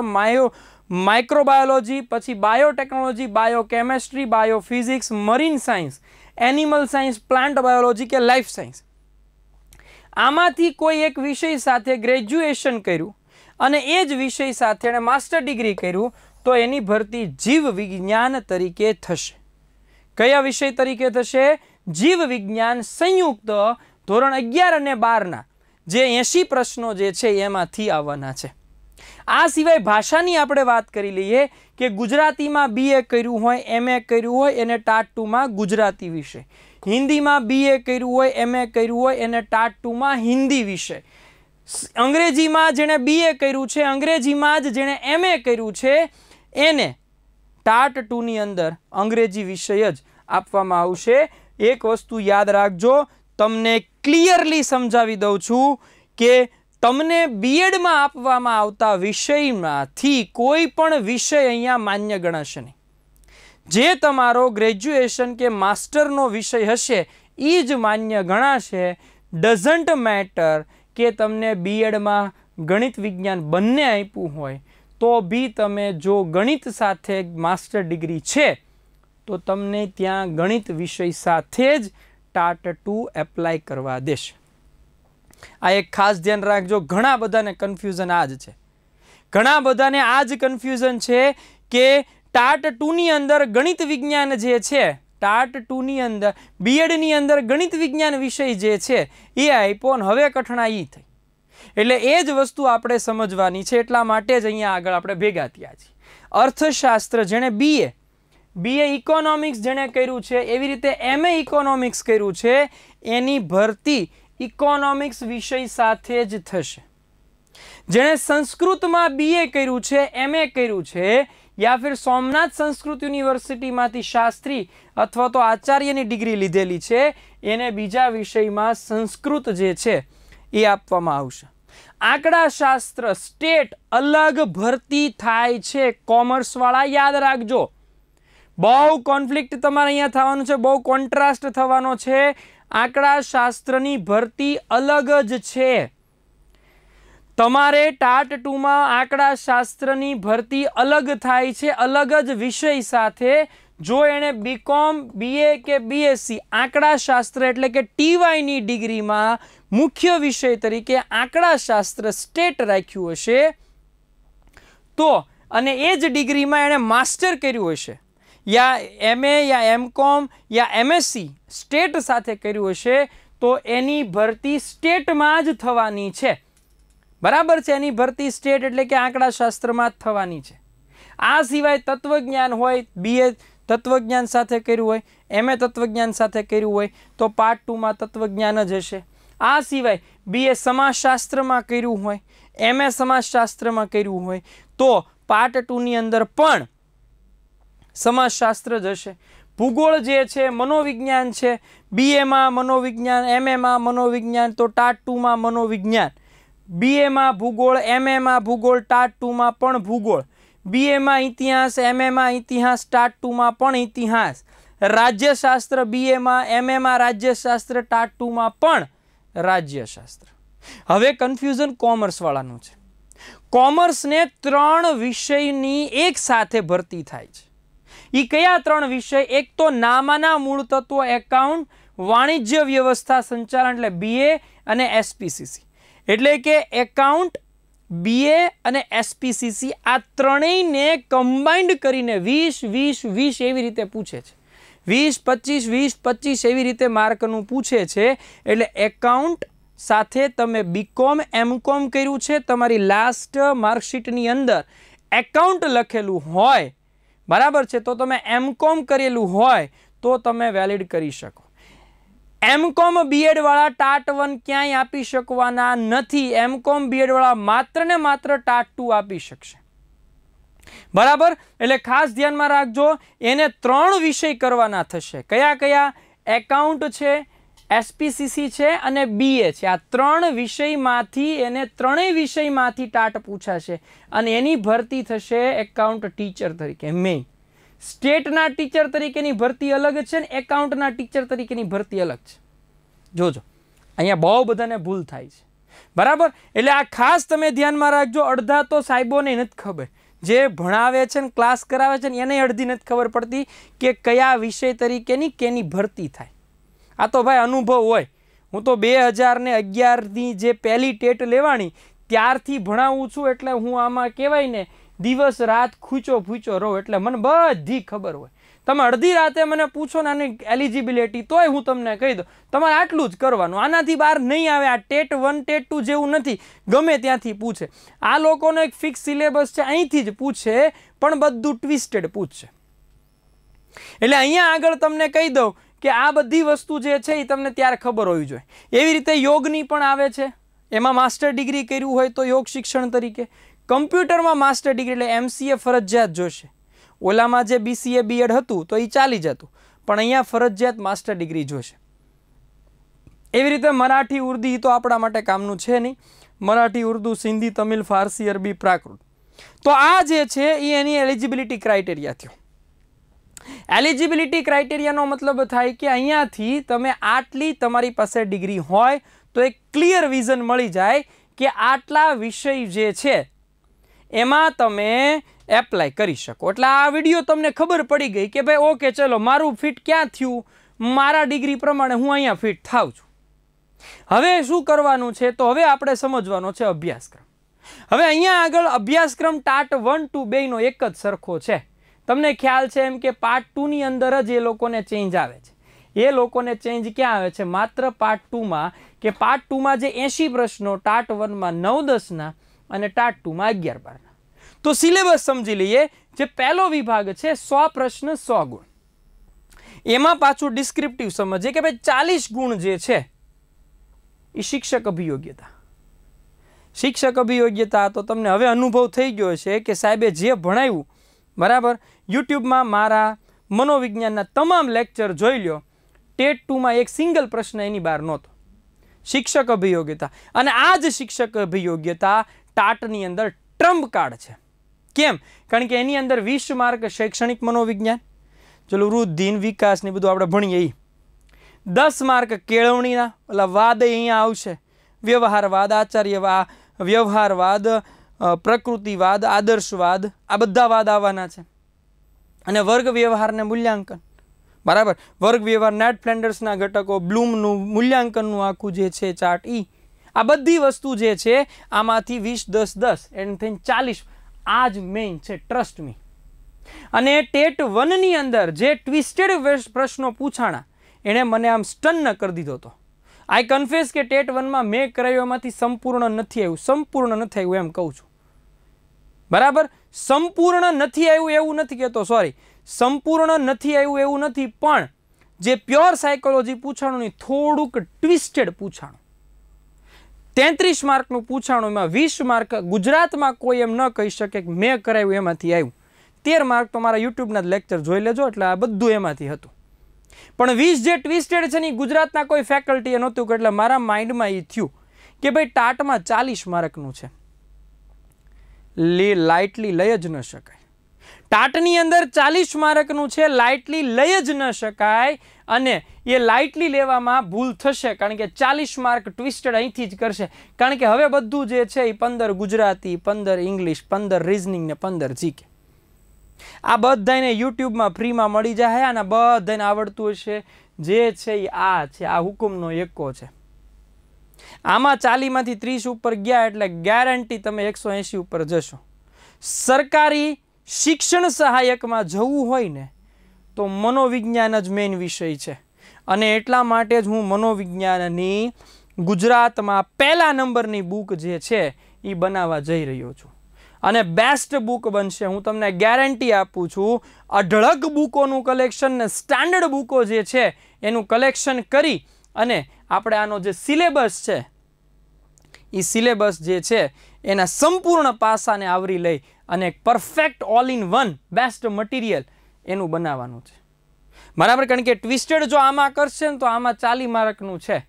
માઇક્રોબાયોલોજી, પછી biotechnology, biochemistry, biophysics, marine science, animal science, plant biology કે લાઈફ સાયન્સ, આમાંથી કોઈ એક વિષય સાથે ગ્રેજ્યુએશન કર્યું અને એ જ વિષય સાથે એણે માસ્ટર ડિગ્રી કર્યું તો એની ભરતી જીવ વિજ્ઞાન તરીકે થશે. કયા વિષય તરીકે થશે? જીવ વિજ્ઞાન સંયુક્ત ધોરણ 11 અને 12ના જે 80 પ્રશ્નો જે છે એમાંથી આવવાના છે. આ સિવાય ભાષાની આપણે વાત કરી લઈએ કે ગુજરાતીમાં બીએ કર્યું હોય, એમએ કર્યું હોય એને ટાટ 2માં ગુજરાતી વિષય, હિન્દીમાં બીએ કર્યું હોય, એમએ કર્યું હોય એને ટાટ 2માં હિન્દી વિષય, અંગ્રેજીમાં જેણે બીએ કર્યું છે, અંગ્રેજીમાં જ જેણે એમએ કર્યું છે એને ટાટ 2ની અંદર અંગ્રેજી વિષય જ આપવામાં આવશે. એક વસ્તુ યાદ રાખજો, તમને ક્લિયરલી સમજાવી દઉં છું કે તમને બીએડમાં આપવામાં આવતા વિષયમાંથી કોઈ પણ વિષય અહીંયા માન્ય ગણાશે નહીં. જે તમારો ગ્રેજ્યુએશન કે માસ્ટરનો વિષય હશે એ જ માન્ય ગણાશે. ડઝન્ટ મેટર કે તમને બીએડમાં ગણિત વિજ્ઞાન બંને આપ્યું હોય તો બી તમે જો ગણિત સાથે માસ્ટર ડિગ્રી છે તો તમને ત્યાં ગણિત વિષય સાથે જ ટાટ 2 એપ્લાય કરવા દેશે. આ એક ખાસ ધ્યાન રાખજો. ઘણા બધાને કન્ફ્યુઝન આ જ છે, ઘણા બધાને આ જ કન્ફ્યુઝન છે કે ટાટ 2ની અંદર ગણિત વિજ્ઞાન જે છે, ટાટ 2ની અંદર બીએડની અંદર ગણિત વિજ્ઞાન વિષય જે છે એ આપ્યો ને હવે કઠણાઈ થઈ. એટલે એ જ વસ્તુ આપણે સમજવાની છે, એટલા માટે જ અહીંયા આગળ આપણે ભેગા થયા છીએ. અર્થશાસ્ત્ર જેણે બીએ ઇકોનોમિક્સ જેણે કર્યું છે, એવી રીતે એમએ ઇકોનોમિક્સ કર્યું છે, એની ભરતી ઇકોનોમિક્સ વિષય સાથે જ થશે. જેણે સંસ્કૃતમાં બીએ કર્યું છે, એમએ કર્યું છે, યા ફિર સોમનાથ સંસ્કૃત યુનિવર્સિટીમાંથી શાસ્ત્રી અથવા તો આચાર્યની ડિગ્રી લીધેલી છે, એને બીજા વિષયમાં સંસ્કૃત જે છે એ આપવામાં આવશે. આંકડાશાસ્ત્ર સ્ટેટ અલગ ભરતી થાય છે કોમર્સવાળા, યાદ રાખજો. બહુ કોન્ફ્લિક્ટ તમારે અહીંયા થવાનું છે, બહુ કોન્ટ્રાસ્ટ થવાનો છે. આંકડાશાસ્ત્રની ભરતી અલગ જ છે. તમારે ટાટ 2માં આંકડાશાસ્ત્રની ભરતી અલગ થાય છે, અલગ જ વિષય સાથે. જો એણે બીકોમ, બીએ કે બીએસસી આંકડાશાસ્ત્ર એટલે કે ટીવાયની ડિગ્રીમાં મુખ્ય વિષય તરીકે આંકડાશાસ્ત્ર સ્ટેટ રાખ્યું હશે તો, અને એ જ ડિગ્રીમાં એણે માસ્ટર કર્યું હશે, યા એમએ યા એમકોમ યા એમએસસી સ્ટેટ સાથે કર્યું હશે તો એની ભરતી સ્ટેટમાં જ થવાની છે. બરાબર છે? એની ભરતી સ્ટેટ એટલે કે આંકડાશાસ્ત્રમાં જ થવાની છે. આ સિવાય તત્વજ્ઞાન હોય, બીએ તત્વજ્ઞાન સાથે કર્યું હોય, એમએ તત્વજ્ઞાન સાથે કર્યું હોય તો પાર્ટ 2માં તત્વજ્ઞાન જ હશે. आ सिवाय बीए समाजशास्त्रमां कर्युं होय, एमए समाजशास्त्रमां कर्युं होय तो पार्ट 2 ની અંદર પણ समाजशास्त्र ज हशे। भूगोळ जे छे मनोविज्ञान छे, बीए में मनोविज्ञान, एमए में मनोविज्ञान तो टाट 2 में मनोविज्ञान, बीए में भूगोळ, एमए में भूगोळ, टाट 2 में पण भूगोळ, बीए में इतिहास, एमए में इतिहास, टाट 2 में पण इतिहास, राज्यशास्त्र बीए में, एमए में राज्यशास्त्र, टाट 2 में पण राज्यशास्त्र। हवे कन्फ्यूजन कॉमर्स वाळानुं छे। कॉमर्स ने 3 विषयनी एक साथे भरती थाय छे। ई कया 3 विषय? एक तो नामाना मूळ तत्व एकाउंट, वाणिज्य व्यवस्था संचालन એટલે बीए અને एसपीसीसी, એટલે કે એકાઉન્ટ, बीए અને एसपीसीसी આ ત્રણેયને કમ્બાઇન્ડ કરીને 20 20 20 એવી રીતે પૂછે છે। 20 25 20 25 એવી રીતે માર્કનું પૂછે છે। એટલે એકાઉન્ટ સાથે તમે બીકોમ એમકોમ કર્યું છે, તમારી લાસ્ટ માર્કશીટની અંદર એકાઉન્ટ લખેલું હોય, बराबर है, तो तमे एमकॉम करेलू होय तो तमे वेलिड करी शको। एमकॉम बीएड वाला टाट 1 क्यांय आपी शकवाना नथी। एमकॉम बीएड वाला मात्र ने मात्र टाट 2 आपी शकशे, बराबर। एटले खास ध्यान में राखजो, एने 3 विषय करवाना थशे। कया कया? एकाउंट छे, एसपीसीसी छे अने बीए छे। आ 3 विषयमांथी एने 3 विषयमांथी टाट पूछाशे अने एनी भरती थशे एकाउंट टीचर तरीके। मेन स्टेटना टीचर तरीकेनी भरती अलग छे ने एकाउंटना टीचर तरीकेनी भरती अलग छे। जोजो अहींया बहु बधाने भूल थाय छे, बराबर। एटले आ खास तमे ध्यानमां राखजो। अर्धा तो साहेबोने नथी खबर, जे भणावे छे ने क्लास करावे छे ने एने अर्धी नथी खबर पड़ती के कया विषय तरीकेनी केनी भरती थाय। आ तो भाई अनुभव होय। हूँ तो 2011 नी जे पहली टेट लेवानी त्यारथी भणावुं छुं, एटले हूँ आमां कहेवाय ने दिवस रात खूचो फूचो रहो, एटले मने बधी खबर होय। तमे अर्धी राते मने पूछो ने आनी एलिजिबिलिटी तोय हूँ तमने कही दो तमारे आटलुं ज करवानुं, आनाथी बार नहीं आवे। आ टेट 1 टेट 2 जेवुं नथी, गमे त्यांथी पूछे। आ लोकोनो एक फिक्स सिलेबस छे, અહીંથી જ पूछे, पण बधुं ट्विस्टेड पूछे। એટલે અહીંયા આગળ તમને કહી દઉં કે આ બધી વસ્તુ જે છે એ તમને ત્યારે ખબર હોવી જોઈએ। એવી રીતે યોગની પણ આવે છે, એમાં માસ્ટર ડિગ્રી કર્યું હોય તો યોગ શિક્ષણ તરીકે। કમ્પ્યુટરમાં માસ્ટર ડિગ્રી એટલે એમસીએ ફરજિયાત જોશે। ઓલામાં જે બીસીએ બીએડ હતું તો એ ચાલી જતું, પણ અહીંયા ફરજિયાત માસ્ટર ડિગ્રી જોશે। એવી રીતે મરાઠી ઉર્દુ તો આપણા માટે કામનું છે નહીં। મરાઠી ઉર્દુ સિંધી તમિલ ફારસી અરબી પ્રાકૃત, તો આ જે છે એ એની એલિજિબિલિટી ક્રાઇટેરિયા થયો। एलिजिबिलिटी क्राइटेरिया मतलब थाय कि अहींयाथी तमे आटली तमारी पासे डिग्री होय तो एक क्लियर विजन मळी जाय कि आटला विषय जे छे एमां तमे एप्लाय करी शको। एटले आ विडियो तमने खबर पड़ी गई कि भाई ओके चलो मारू फिट क्या थयुं, मारा डिग्री प्रमाणे हूँ अहींया फिट थाव छुं। हवे शुं करवानुं छे तो हवे आपणे समजवानो छे अभ्यासक्रम। हवे अहींया आगळ अभ्यासक्रम टाट 1 2 बेयनो एक ज सरखो छे। तमने ख्याल है एम के पार्ट 2 नी अंदर ज ए लोकोने चेन्ज आवे छे। ए लोकोने चेन्ज क्या आवे छे? मात्र पार्ट 2 में के पार्ट 2 में जे 80 प्रश्नों टाट 1 में 9 10 ना अने टाट 2 में 11 12 ना। तो सिलेबस समझी लीए। जे पहलो विभाग है 100 प्रश्न 100 गुण, एमां पाछुं डिस्क्रिप्टिव समझे कि भाई 40 गुण जे छे ई शिक्षक अभियोग्यता। शिक्षक अभियोग्यता तो तमने हवे अनुभव थई गयो छे कि साहेबे जे भणाव्युं, बराबर। यूट्यूब में मारा मनोविज्ञान तमाम लेक्चर जोई लो, टेट 2 में एक सिंगल प्रश्न एनी बार नहोतो। शिक्षक अभियोग्यता अने आज शिक्षक अभियोग्यता टाटनी अंदर ट्रम्प कार्ड छे। केम? कारण के एनी अंदर 20 मार्क शैक्षणिक मनोविज्ञान, चलो वृद्धि विकास ने बधुं आपणे भणीए। 10 मार्क केळवणीना ओला वाद अहींया आवशे, व्यवहारवाद, आचार्यवाद, व्यवहारवाद, प्रकृतिवाद, आदर्शवाद, आ बधा वाद आववाना छे। अने वर्ग व्यवहार ने मूल्यांकन, बराबर। वर्ग व्यवहार नेट फ्लेंडर्सना घटको, ब्लूमनु मूल्यांकननु आखुं जे छे चार्ट, ई आ बधी वस्तु जे छे आमांथी 20 10 10 एम थईने 40 आज मेन छे, ट्रस्ट मी। अने टेट 1 नी अंदर जे ट्विस्टेड प्रश्नों पूछाणा एणे मने आम स्टन कर दीधो तो। आई कन्फेस के टेट 1 में मैं कराव्यो एमांथी संपूर्ण नथी आव्युं, संपूर्ण नथी आव्युं एम कहूं छुं, बराबर। संपूर्ण नथी आव्युं एवुं नथी कहेतो, सॉरी, संपूर्ण नथी आव्युं एवुं नथी, पण जे प्योर साइकोलॉजी पूछाणुं ने थोड़ुंक ट्विस्टेड पूछाणुं, 33 માર્કનું પૂછાણું, એમાં 20 માર્ક ગુજરાતમાં કોઈ એમ ન કહી શકે કે મેં કરાવ્યું એમાંથી આવ્યું. 13 માર્ક તો મારા યુટ્યુબના જ લેક્ચર જોઈ લેજો, એટલે આ બધું એમાંથી હતું. પણ 20 જે ટ્વિસ્ટેડ છે ને ગુજરાતના કોઈ ફેકલ્ટીએ નહોતું, એટલે મારા માઇન્ડમાં એ થયું કે ભાઈ ટાટમાં 40 માર્કનું છે, લાઇટલી લઈ જ ન શકાય. ટાટની અંદર 40 માર્કનું છે, લાઇટલી લઈ જ ન શકાય. અને એ લાઇટલી લેવામાં ભૂલ થશે, કારણ કે 40 માર્ક ટ્વિસ્ટેડ અહીંથી જ કરશે. કારણ કે હવે બધું જે છે એ 15 ગુજરાતી, 15 ઇંગ્લિશ, 15 રિઝનિંગ ને 15 જીકે, આ બધાને યુટ્યુબમાં ફ્રીમાં મળી જાય. અને બધાને આવડતું હશે. જે છે એ આ છે, આ હુકુમનો એકો છે. આમાં 40માંથી 30 ઉપર ગયા એટલે ગેરંટી તમે 180 ઉપર જશો. સરકારી શિક્ષણ સહાયકમાં જવું હોય ને તો મનોવિજ્ઞાન જ મેઇન વિષય છે. અને એટલા માટે જ હું મનોવિજ્ઞાનની ગુજરાતમાં પહેલા નંબરની બુક જે છે એ બનાવવા જઈ રહ્યો છું. અને બેસ્ટ બુક બનશે, હું તમને ગેરંટી આપું છું. અઢળક બુકોનું કલેક્શન ને સ્ટાન્ડર્ડ બુકો જે છે એનું કલેક્શન કરી અને આપણે આનો જે સિલેબસ છે એ સિલેબસ જે છે એના સંપૂર્ણ પાસાને આવરી લઈ અને perfect all in one best material એનું બનાવવાનું છે. બરાબર? કારણ કે ટ્વિસ્ટેડ જો આમાં કરશે ને તો આમાં 40 માર્કનું છે,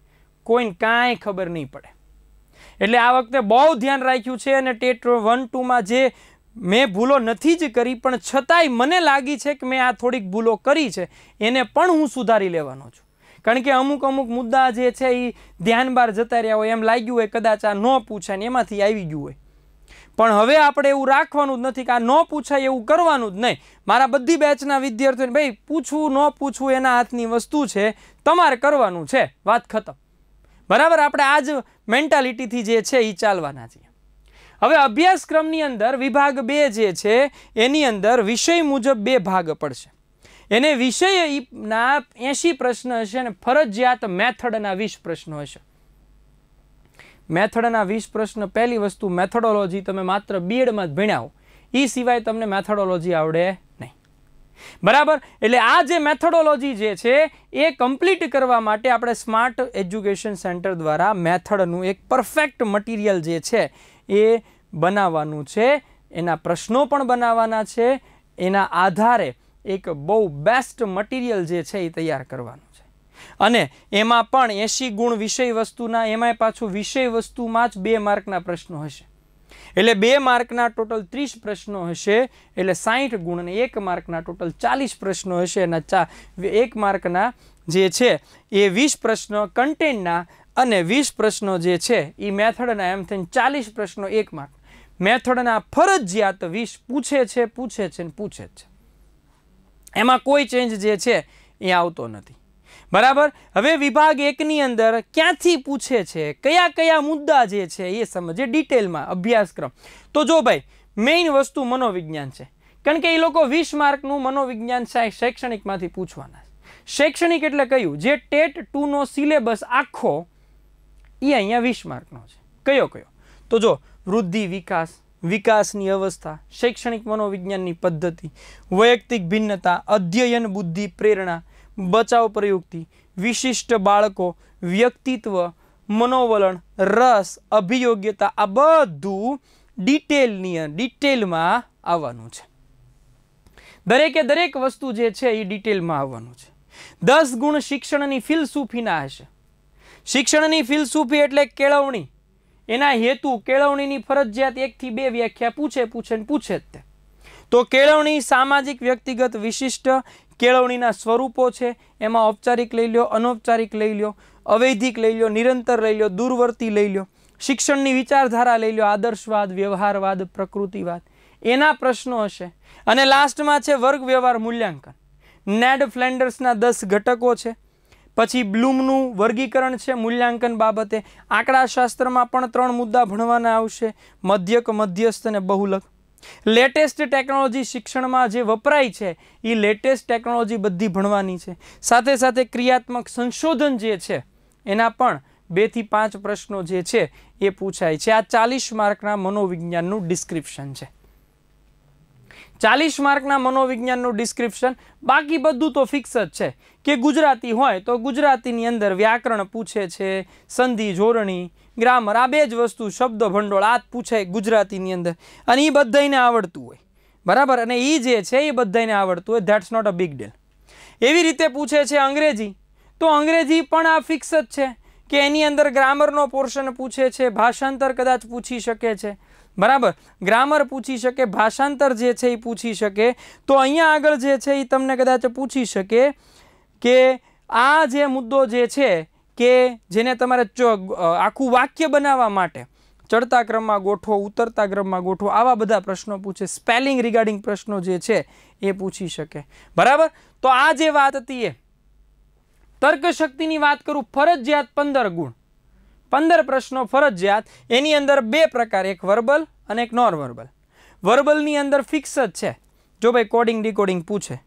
કોઈને કાંઈ ખબર નહીં પડે. એટલે આ વખતે બહુ ધ્યાન રાખ્યું છે. અને ટેટ 1 2માં જે મેં ભૂલો નથી જ કરી, પણ છતાંય મને લાગી છે કે મેં આ થોડીક ભૂલો કરી છે, એને પણ હું સુધારી લેવાનો છું. કારણ કે અમુક મુદ્દા જે છે એ ધ્યાન બહાર જતા રહ્યા હોય, એમ લાગ્યું હોય કદાચ આ ન પૂછાય ને એમાંથી આવી ગયું હોય. પણ હવે આપણે એવું રાખવાનું જ નથી કે આ ન પૂછાય એવું કરવાનું જ નહીં. મારા બધી બેચના વિદ્યાર્થીઓને ભાઈ પૂછવું ન પૂછવું એના હાથની વસ્તુ છે, તમારે કરવાનું છે, વાત ખતમ. બરાબર? આપણે આ જ મેન્ટાલિટીથી જે છે એ ચાલવાના છીએ. હવે અભ્યાસક્રમની અંદર વિભાગ 2 જે છે એની અંદર વિષય મુજબ 2 ભાગ પડશે. એને વિષયના 80 પ્રશ્ન હશે અને ફરજિયાત મેથડના 20 પ્રશ્નો હશે. મેથડના 20 પ્રશ્ન, પહેલી વસ્તુ મેથોડોલોજી તમે માત્ર બીએડમાં જ ભણ્યા હો, એ સિવાય તમને મેથોડોલોજી આવડે નહીં. બરાબર? એટલે આ જે મેથોડોલોજી જે છે એ કમ્પ્લીટ કરવા માટે આપણે સ્માર્ટ એજ્યુકેશન સેન્ટર દ્વારા મેથડનું એક પરફેક્ટ મટીરિયલ જે છે એ બનાવવાનું છે. એના પ્રશ્નો પણ બનાવવાના છે. એના આધારે એક બહુ બેસ્ટ મટીરિયલ જે છે એ તૈયાર કરવાનું છે. અને એમાં પણ 80 ગુણ વિષય વસ્તુના, એમાંય પાછું વિષય વસ્તુમાં જ 2 માર્કના પ્રશ્નો હશે. એટલે 2 માર્કના ટોટલ 30 પ્રશ્નો હશે, એટલે 60 ગુણ. અને 1 માર્કના ટોટલ 40 પ્રશ્નો હશે. એના 1 માર્કના જે છે એ 20 પ્રશ્નો કન્ટેન્ટના અને 20 પ્રશ્નો જે છે એ મેથડના, એમ થઈને 40 પ્રશ્નો 1 માર્ક. મેથડના ફરજિયાત 20 પૂછે છે ને પૂછે જ છે. એમાં કોઈ ચેન્જ જે છે એ આવતો નથી. બરાબર? હવે વિભાગ 1ની અંદર ક્યાંથી પૂછે છે, કયા કયા મુદ્દા જે છે એ સમજે ડિટેલમાં અભ્યાસક્રમ. તો જો ભાઈ મેઇન વસ્તુ મનોવિજ્ઞાન છે, કારણ કે એ લોકો 20 માર્કનું મનોવિજ્ઞાન શૈક્ષણિકમાંથી પૂછવાના છે. શૈક્ષણિક એટલે કયું? જે ટેટ 2નો સિલેબસ આખો એ અહીંયા 20 માર્કનો છે. કયો? તો જો વૃદ્ધિ વિકાસ, વિકાસની અવસ્થા, શૈક્ષણિક મનોવિજ્ઞાનની પદ્ધતિ, વૈયક્તિક ભિન્નતા, અધ્યયન બુદ્ધિ પ્રેરણા, બચાવ પ્રયુક્તિ, વિશિષ્ટ બાળકો, વ્યક્તિત્વ, મનોવલણ, રસ, અભિયોગ્યતા, આ બધું ડિટેલમાં આવવાનું છે. દરેકે દરેક વસ્તુ જે છે એ ડિટેલમાં આવવાનું છે. 10 ગુણ શિક્ષણની ફિલસૂફીના હશે. શિક્ષણની ફિલસૂફી એટલે કેળવણી, એના હેતુ, કેળવણીની ફરજિયાત 1 થી 2 વ્યાખ્યા પૂછે જ તે. તો કેળવણી સામાજિક, વ્યક્તિગત, વિશિષ્ટ કેળવણીના સ્વરૂપો છે. એમાં ઔપચારિક લઈ લો, અનૌપચારિક લઈ લો, અવૈધિક લઈ લો, નિરંતર લઈ લો, દૂરવર્તી લઈ લો. શિક્ષણની વિચારધારા લઈ લો, આદર્શવાદ, વ્યવહારવાદ, પ્રકૃતિવાદ, એના પ્રશ્નો હશે. અને લાસ્ટમાં છે વર્ગ વ્યવહાર મૂલ્યાંકન. નેડ ફ્લેન્ડર્સના 10 ઘટકો છે. પછી બ્લૂમનું વર્ગીકરણ છે મૂલ્યાંકન બાબતે. આંકડાશાસ્ત્રમાં પણ 3 મુદ્દા ભણવાના આવશે: મધ્યક, મધ્યસ્થ અને બહુલક. લેટેસ્ટ ટેકનોલોજી શિક્ષણમાં જે વપરાય છે એ લેટેસ્ટ ટેકનોલોજી બધી ભણવાની છે. સાથે સાથે ક્રિયાત્મક સંશોધન જે છે એના પણ 2 થી 5 પ્રશ્નો જે છે એ પૂછાય છે. આ 40 માર્કના મનોવિજ્ઞાનનું ડિસ્ક્રિપ્શન છે. 40 માર્કના મનોવિજ્ઞાનનું ડિસ્ક્રિપ્શન, બાકી બધું તો ફિક્સ જ છે કે ગુજરાતી હોય તો ગુજરાતીની અંદર વ્યાકરણ પૂછે છે, સંધિ જોડણી, ગ્રામર, આ બે જ વસ્તુ, શબ્દ ભંડોળ આ પૂછાય ગુજરાતીની અંદર, અને એ બધાને આવડતું હોય, બરાબર, અને એ જે છે એ બધાને આવડતું હોય, that's not a big deal. એવી રીતે પૂછે છે અંગ્રેજી, તો અંગ્રેજી પણ આ ફિક્સ જ છે કે એની અંદર ગ્રામરનો પોર્શન પૂછે છે, ભાષાંતર કદાચ પૂછી શકે છે, બરાબર, ગ્રામર પૂછી શકે, ભાષાંતર જે છે એ પૂછી શકે. તો અહીંયા આગળ જે છે એ તમને કદાચ પૂછી શકે કે આ જે મુદ્દો જે છે કે જેને તમારે આખું વાક્ય બનાવવા માટે ચડતા ક્રમમાં ગોઠવો, ઉતરતા ક્રમમાં ગોઠવો, આવા બધા પ્રશ્નો પૂછે. સ્પેલિંગ રિગાર્ડિંગ પ્રશ્નો જે છે એ પૂછી શકે, બરાબર. તો આ જે વાત હતી એ તર્કશક્તિની વાત કરું, ફરજિયાત 15 ગુણ, 15 પ્રશ્નો ફરજિયાત. એની અંદર બે પ્રકાર, એક વર્બલ અને એક નોન વર્બલ. વર્બલની અંદર ફિક્સ જ છે, જો ભાઈ કોડિંગ ડીકોડિંગ પૂછે,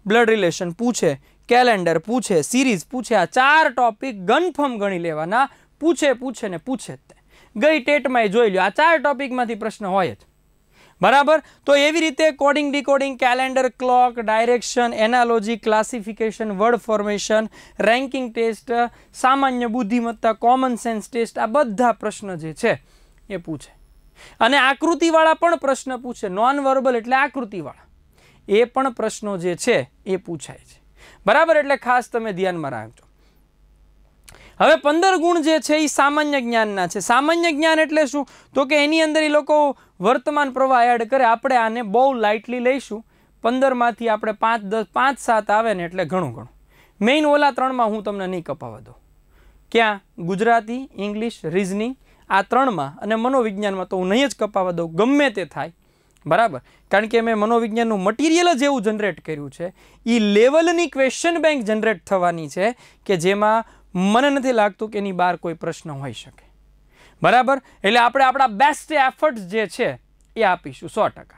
બ્લડ રિલેશન પૂછે, કેલેન્ડર પૂછે, સિરીઝ પૂછે, આ 4 ટોપિક કન્ફર્મ ગણી લેવાના, પૂછે ને પૂછે જ તે. ગઈ ટેટમાં જોઈ લો, આ 4 ટોપિકમાંથી પ્રશ્ન હોય જ, બરાબર. તો એવી રીતે coding decoding, calendar, clock, direction, analogy, classification, word formation, ranking test, સામાન્ય બુદ્ધિમત્તા, કોમન સેન્સ ટેસ્ટ, આ બધા પ્રશ્ન જે છે એ પૂછે. અને આકૃતિવાળા પણ પ્રશ્ન પૂછે, નોન વર્બલ એટલે આકૃતિવાળા, એ પણ પ્રશ્નો જે છે એ પૂછાય છે, બરાબર. એટલે ખાસ તમે ધ્યાનમાં રાખજો. હવે 15 ગુણ જે છે એ સામાન્ય જ્ઞાનના છે. સામાન્ય જ્ઞાન એટલે શું? તો કે એની અંદર એ લોકો વર્તમાન પ્રવાહ એડ કરે. આપણે આને બહુ લાઇટલી લઈશું. 15માંથી આપણે 5, 10, 5, 7 આવે ને એટલે ઘણું. મેઇન ઓલા 3માં હું તમને નહીં કપાવા દઉં. ક્યાં? ગુજરાતી, ઇંગ્લિશ, રિઝનિંગ, આ 3માં, અને મનોવિજ્ઞાનમાં તો હું નહીં જ કપાવા દઉં, ગમે તે થાય, બરાબર. કારણ કે મેં મનોવિજ્ઞાનનું મટીરિયલ જ એવું જનરેટ કર્યું છે, એ લેવલની ક્વેશ્ચન બેંક જનરેટ થવાની છે કે જેમાં મને નથી લાગતું કે એની બહાર કોઈ પ્રશ્ન હોઈ શકે, બરાબર. એટલે આપણે આપણા બેસ્ટ એફર્ટ્સ જે છે એ આપીશું 100%,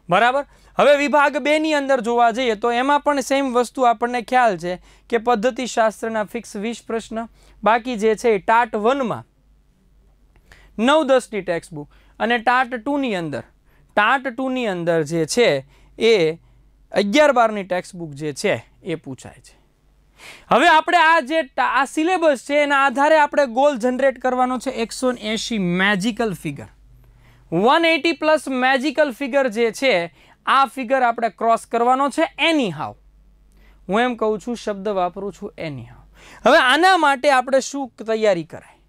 બરાબર. હવે વિભાગ 2ની અંદર જોવા જઈએ તો એમાં પણ સેમ વસ્તુ આપણને ખ્યાલ છે કે પદ્ધતિશાસ્ત્રના ફિક્સ 20 પ્રશ્ન, બાકી જે છે એ ટાટ 1માં 9-10ની ટેક્સ્ટ બુક, અને ટાટ 2ની અંદર જે છે એ 11-12ની ટેક્સ્ટ બુક જે છે એ પૂછાય છે. હવે આપણે આ જે સિલેબસ છે એના આધારે આપણે ગોલ જનરેટ કરવાનો છે 180 magical figure, 180 plus magical figure જે છે આ ફિગર આપણે ક્રોસ કરવાનો છે એની હાવ. હું એમ કહું છું, શબ્દ વાપરું છું એની હાવ. હવે આના માટે આપણે શું તૈયારી કરાય?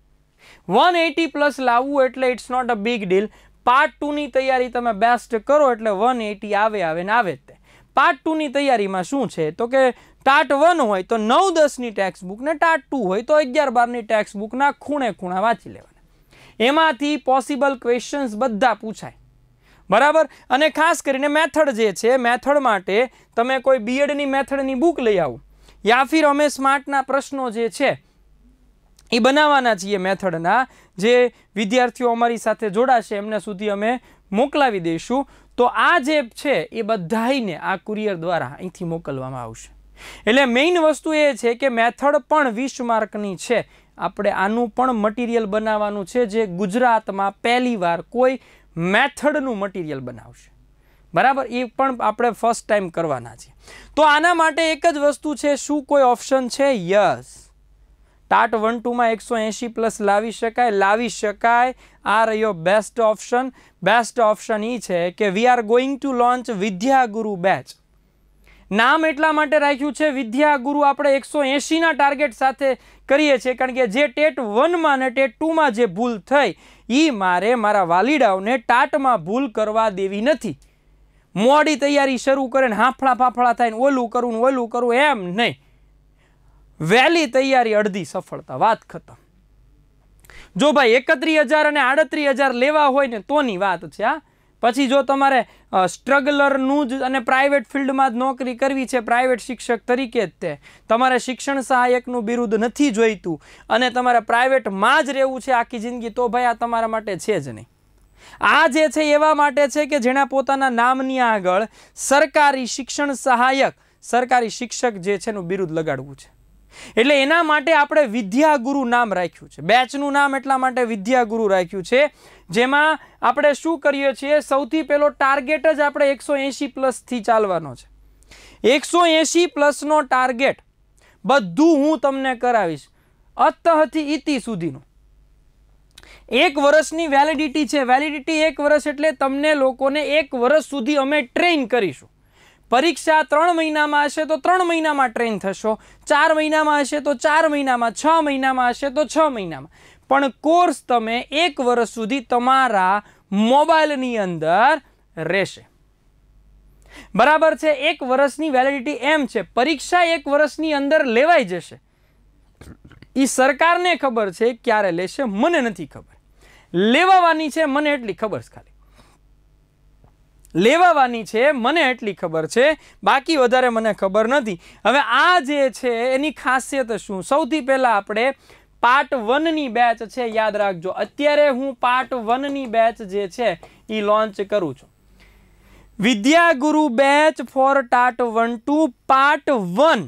180 પ્લસ લાવવું એટલે it's not a big deal. Part 2ની તૈયારી તમે બેસ્ટ કરો એટલે 180 આવે ને આવે જ તે. પાર્ટ 2ની તૈયારીમાં શું છે તો કે ટાટ 1 હોય તો 9-10ની ટેક્સ્ટ બુક ને ટાટ 2 હોય તો 11-12ની ટેક્સ્ટ બુકના ખૂણે વાંચી લેવાના. એમાંથી પોસિબલ ક્વેશ્ચન્સ બધા પૂછાય, બરાબર. અને ખાસ કરીને મેથડ જે છે, મેથડ માટે તમે કોઈ બીએડની મેથડની બુક લઈ આવો, યા ફિર અમે સ્માર્ટના પ્રશ્નો જે છે એ બનાવવાના છીએ મેથડના, જે વિદ્યાર્થીઓ અમારી સાથે જોડાશે એમને સુધી અમે મોકલાવી દઈશું. તો આ જે છે એ બધાઈને આ કુરિયર દ્વારા અહીંથી મોકલવામાં આવશે. એટલે મેઇન વસ્તુ એ છે કે મેથડ પણ 20 માર્કની છે. આપણે આનું પણ મટીરિયલ બનાવવાનું છે જે ગુજરાતમાં પહેલીવાર કોઈ મેથડનું મટીરિયલ બનાવશે, બરાબર. એ પણ આપણે ફર્સ્ટ ટાઈમ કરવાના છે. તો આના માટે એક જ વસ્તુ છે, શું કોઈ ઓપ્શન છે? યસ. ટાટ 1-2માં 180 પ્લસ લાવી શકાય. આ રહ્યો બેસ્ટ ઓપ્શન. બેસ્ટ ઓપ્શન એ છે કે we are going to launch Vidyaguru batch. નામ એટલા માટે રાખ્યું છે વિદ્યાગુરુ, આપણે 180ના ટાર્ગેટ સાથે કરીએ છીએ, કારણ કે જે ટેટ 1માં ને ટેટ 2માં જે ભૂલ થઈ એ મારે મારા વાલીડાઓને ટાટમાં ભૂલ કરવા દેવી નથી. મોડી તૈયારી શરૂ કરે ને હાફળા થાય ને ઓલું કરું એમ નહીં. વહેલી તૈયારી અડધી સફળતા, વાત ખતમ. જો ભાઈ 31,000 અને 38,000 લેવા હોય ને તોની વાત છે. હા, પછી જો તમારે સ્ટ્રગલરનું જ અને પ્રાઇવેટ ફિલ્ડમાં જ નોકરી કરવી છે, પ્રાઇવેટ શિક્ષક તરીકે જ તે, તમારે શિક્ષણ સહાયકનું બિરુદ નથી જોઈતું અને તમારે પ્રાઇવેટમાં જ રહેવું છે આખી જિંદગી, તો ભાઈ આ તમારા માટે છે જ નહીં. આ જે છે એવા માટે છે કે જેના પોતાના નામની આગળ સરકારી શિક્ષણ સહાયક, સરકારી શિક્ષક જે છે એનું બિરુદ લગાડવું છે. એટલે એના માટે આપણે વિદ્યાગુરુ નામ રાખ્યું છે. બેચનું નામ એટલા માટે વિદ્યાગુરુ રાખ્યું છે, જેમાં આપણે શું કરીએ છીએ, સૌથી પહેલો ટાર્ગેટ જ આપણે 180+ થી ચાલવાનો છે. 180+ ટાર્ગેટ બધું હું તમને કરાવીશ, અતઃથી ઇતિ સુધીનું. 1 વર્ષની વેલિડિટી છે. વેલિડિટી 1 વર્ષ એટલે તમને લોકોને 1 વર્ષ સુધી અમે ટ્રેન કરીશું. પરીક્ષા 3 મહિનામાં હશે તો 3 મહિનામાં ટ્રેન થશો, 4 મહિનામાં હશે તો 4 મહિનામાં, 6 મહિનામાં હશે તો 6 મહિનામાં, પણ કોર્સ તમે 1 વર્ષ સુધી તમારા મોબાઈલની અંદર રહેશે. બરાબર છે. 1 વર્ષની વેલિડિટી એમ છે. પરીક્ષા 1 વર્ષની અંદર લેવાઈ જશે. એ સરકારને ખબર છે ક્યારે લેશે, મને નથી ખબર. લેવાવાની છે મને એટલી ખબર છે, ખાલી લેવાવાની છે મને એટલી ખબર છે, બાકી વધારે મને ખબર નથી. હવે આ જે છે એની ખાસિયત શું? સૌથી પહેલા આપણે પાર્ટ 1 ની બેચ છે, યાદ રાખજો. અત્યારે હું પાર્ટ 1 ની બેચ જે છે એ લોન્ચ કરું છું. Vidyaguru batch for TAT 1 two part 1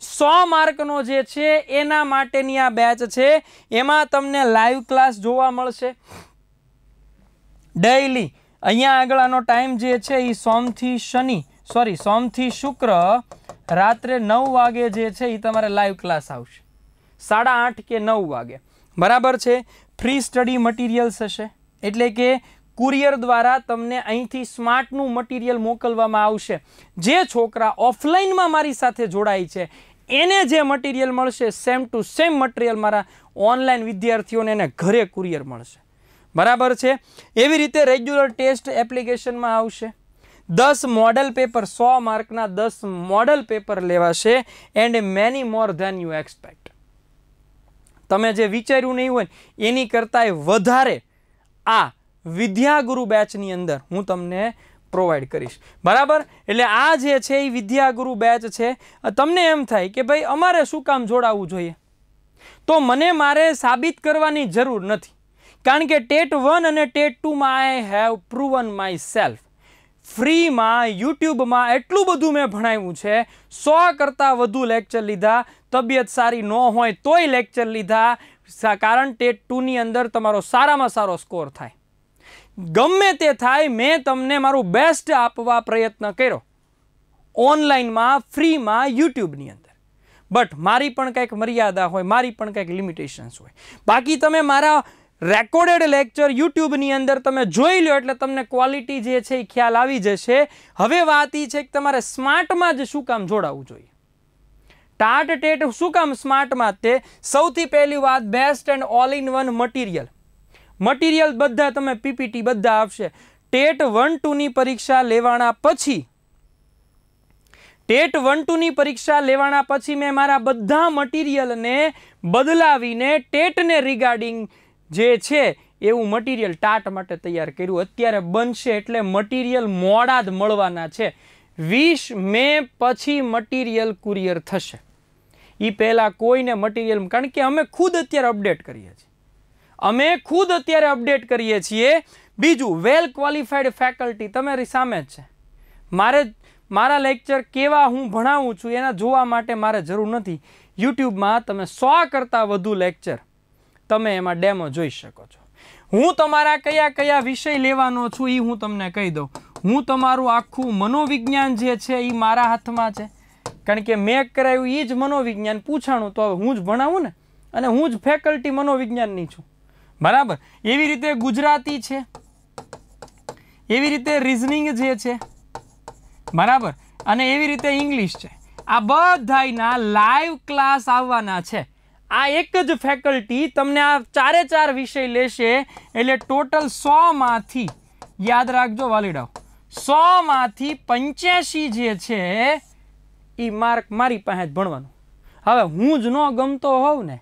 100 માર્કનો જે છે એના માટેની આ બેચ છે. એમાં તમને લાઈવ ક્લાસ જોવા મળશે ડેઈલી. અહીંયા આગળ આનો ટાઈમ જે છે એ સોમથી શુક્ર રાત્રે 9 વાગે જે છે એ તમારે લાઈવ ક્લાસ આવશે, 8:30 કે 9 વાગે. બરાબર છે. ફ્રી સ્ટડી મટીરિયલ્સ હશે, એટલે કે કુરિયર દ્વારા તમને અહીંથી સ્માર્ટનું મટીરિયલ મોકલવામાં આવશે. જે છોકરા ઓફલાઈનમાં મારી સાથે જોડાય છે એને જે મટીરિયલ મળશે સેમ ટુ સેમ મટીરિયલ મારા ઓનલાઈન વિદ્યાર્થીઓને એને ઘરે કુરિયર મળશે. બરાબર છે. એવી રીતે રેગ્યુલર ટેસ્ટ એપ્લિકેશનમાં આવશે. 10 મોડલ પેપર, 100 માર્કના 10 મોડલ પેપર લેવાશે. And many more then you expect. તમે જે વિચાર્યું નહીં હોય એની કરતાંય વધારે આ વિદ્યાગુરુ બેચની અંદર હું તમને પ્રોવાઈડ કરીશ. બરાબર. એટલે આ જે છે એ વિદ્યાગુરુ બેચ છે. તમને એમ થાય કે ભાઈ અમારે શું કામ જોડાવવું જોઈએ, તો મારે સાબિત કરવાની જરૂર નથી, કારણ કે ટેટ 1 અને ટેટ 2 માં I have proven my self. ફ્રીમાં યુટ્યુબમાં એટલું બધું મેં ભણાવ્યું છે. 100 કરતાં વધુ લેક્ચર લીધા. તબિયત સારી ન હોય તોય લેક્ચર લીધા, કારણ ટેટ 2 ની અંદર તમારો સારામાં સારો સ્કોર થાય. ગમે તે થાય, મેં તમને મારું બેસ્ટ આપવા પ્રયત્ન કર્યો ઓનલાઈનમાં, ફ્રીમાં, યુટ્યુબની અંદર. બટ મારી પણ કંઈક મર્યાદા હોય, મારી પણ કંઈક લિમિટેશન્સ હોય. બાકી તમે મારા રેકોર્ડેડ લેક્ચર યુટ્યુબની અંદર તમે જોઈ લો એટલે તમને ક્વોલિટી જે છે એ ખ્યાલ આવી જશે. હવે વાત એ છે કે તમારે સ્માર્ટમાં જ શું કામ જોડાવવું જોઈએ, ટાટ ટેટ શું કામ સ્માર્ટમાં? તે સૌથી પહેલી વાત, best and all in one material બધા તમે પીપીટી બધા આપશે. ટેટ 1-2 ની પરીક્ષા લેવાના પછી મેં મારા બધા મટીરિયલને બદલાવીને ટેટને રિગાર્ડિંગ જે છે એવું મટીરિયલ ટાટ માટે તૈયાર કર્યું. અત્યારે બનશે એટલે મટીરિયલ મોડા જ મળવાના છે. 20 મે પછી મટીરિયલ કુરિયર થશે. એ પહેલાં કોઈને મટીરિયલ, કારણ કે અમે ખુદ અત્યારે અપડેટ કરીએ છીએ. બીજું, વેલ ક્વોલિફાઈડ ફેકલ્ટી તમારી સામે જ છે. મારા લેક્ચર કેવા હું ભણાવું છું એના જોવા માટે મારે જરૂર નથી. યુટ્યુબમાં તમે 100 કરતાં વધુ લેક્ચર તમે એમાં ડેમો જોઈ શકો છો. હું તમારા કયા વિષય લેવાનો છું એ હું તમને કહી દઉં. હું તમારું આખું મનોવિજ્ઞાન જે છે એ મારા હાથમાં છે, કારણ કે મેં કરાયું એ જ મનોવિજ્ઞાન પૂછાણું તો હું જ ભણાવું ને, અને હું જ ફેકલ્ટી મનોવિજ્ઞાનની છું. બરાબર. એવી રીતે ગુજરાતી છે, એવી રીતે રિઝનિંગ જે છે, બરાબર, અને એવી રીતે ઇંગ્લિશ છે. આ બધાના લાઈવ ક્લાસ આવવાના છે. આ એક જ ફેકલ્ટી તમને આ 4 વિષય લેશે એટલે ટોટલ 100 માંથી, યાદ રાખજો વાલીડાઓ, 100 માંથી 85 જે છે એ માર્ક મારી પાસે જ ભણવાનું. હવે હું જ ન ગમતો હોઉં ને,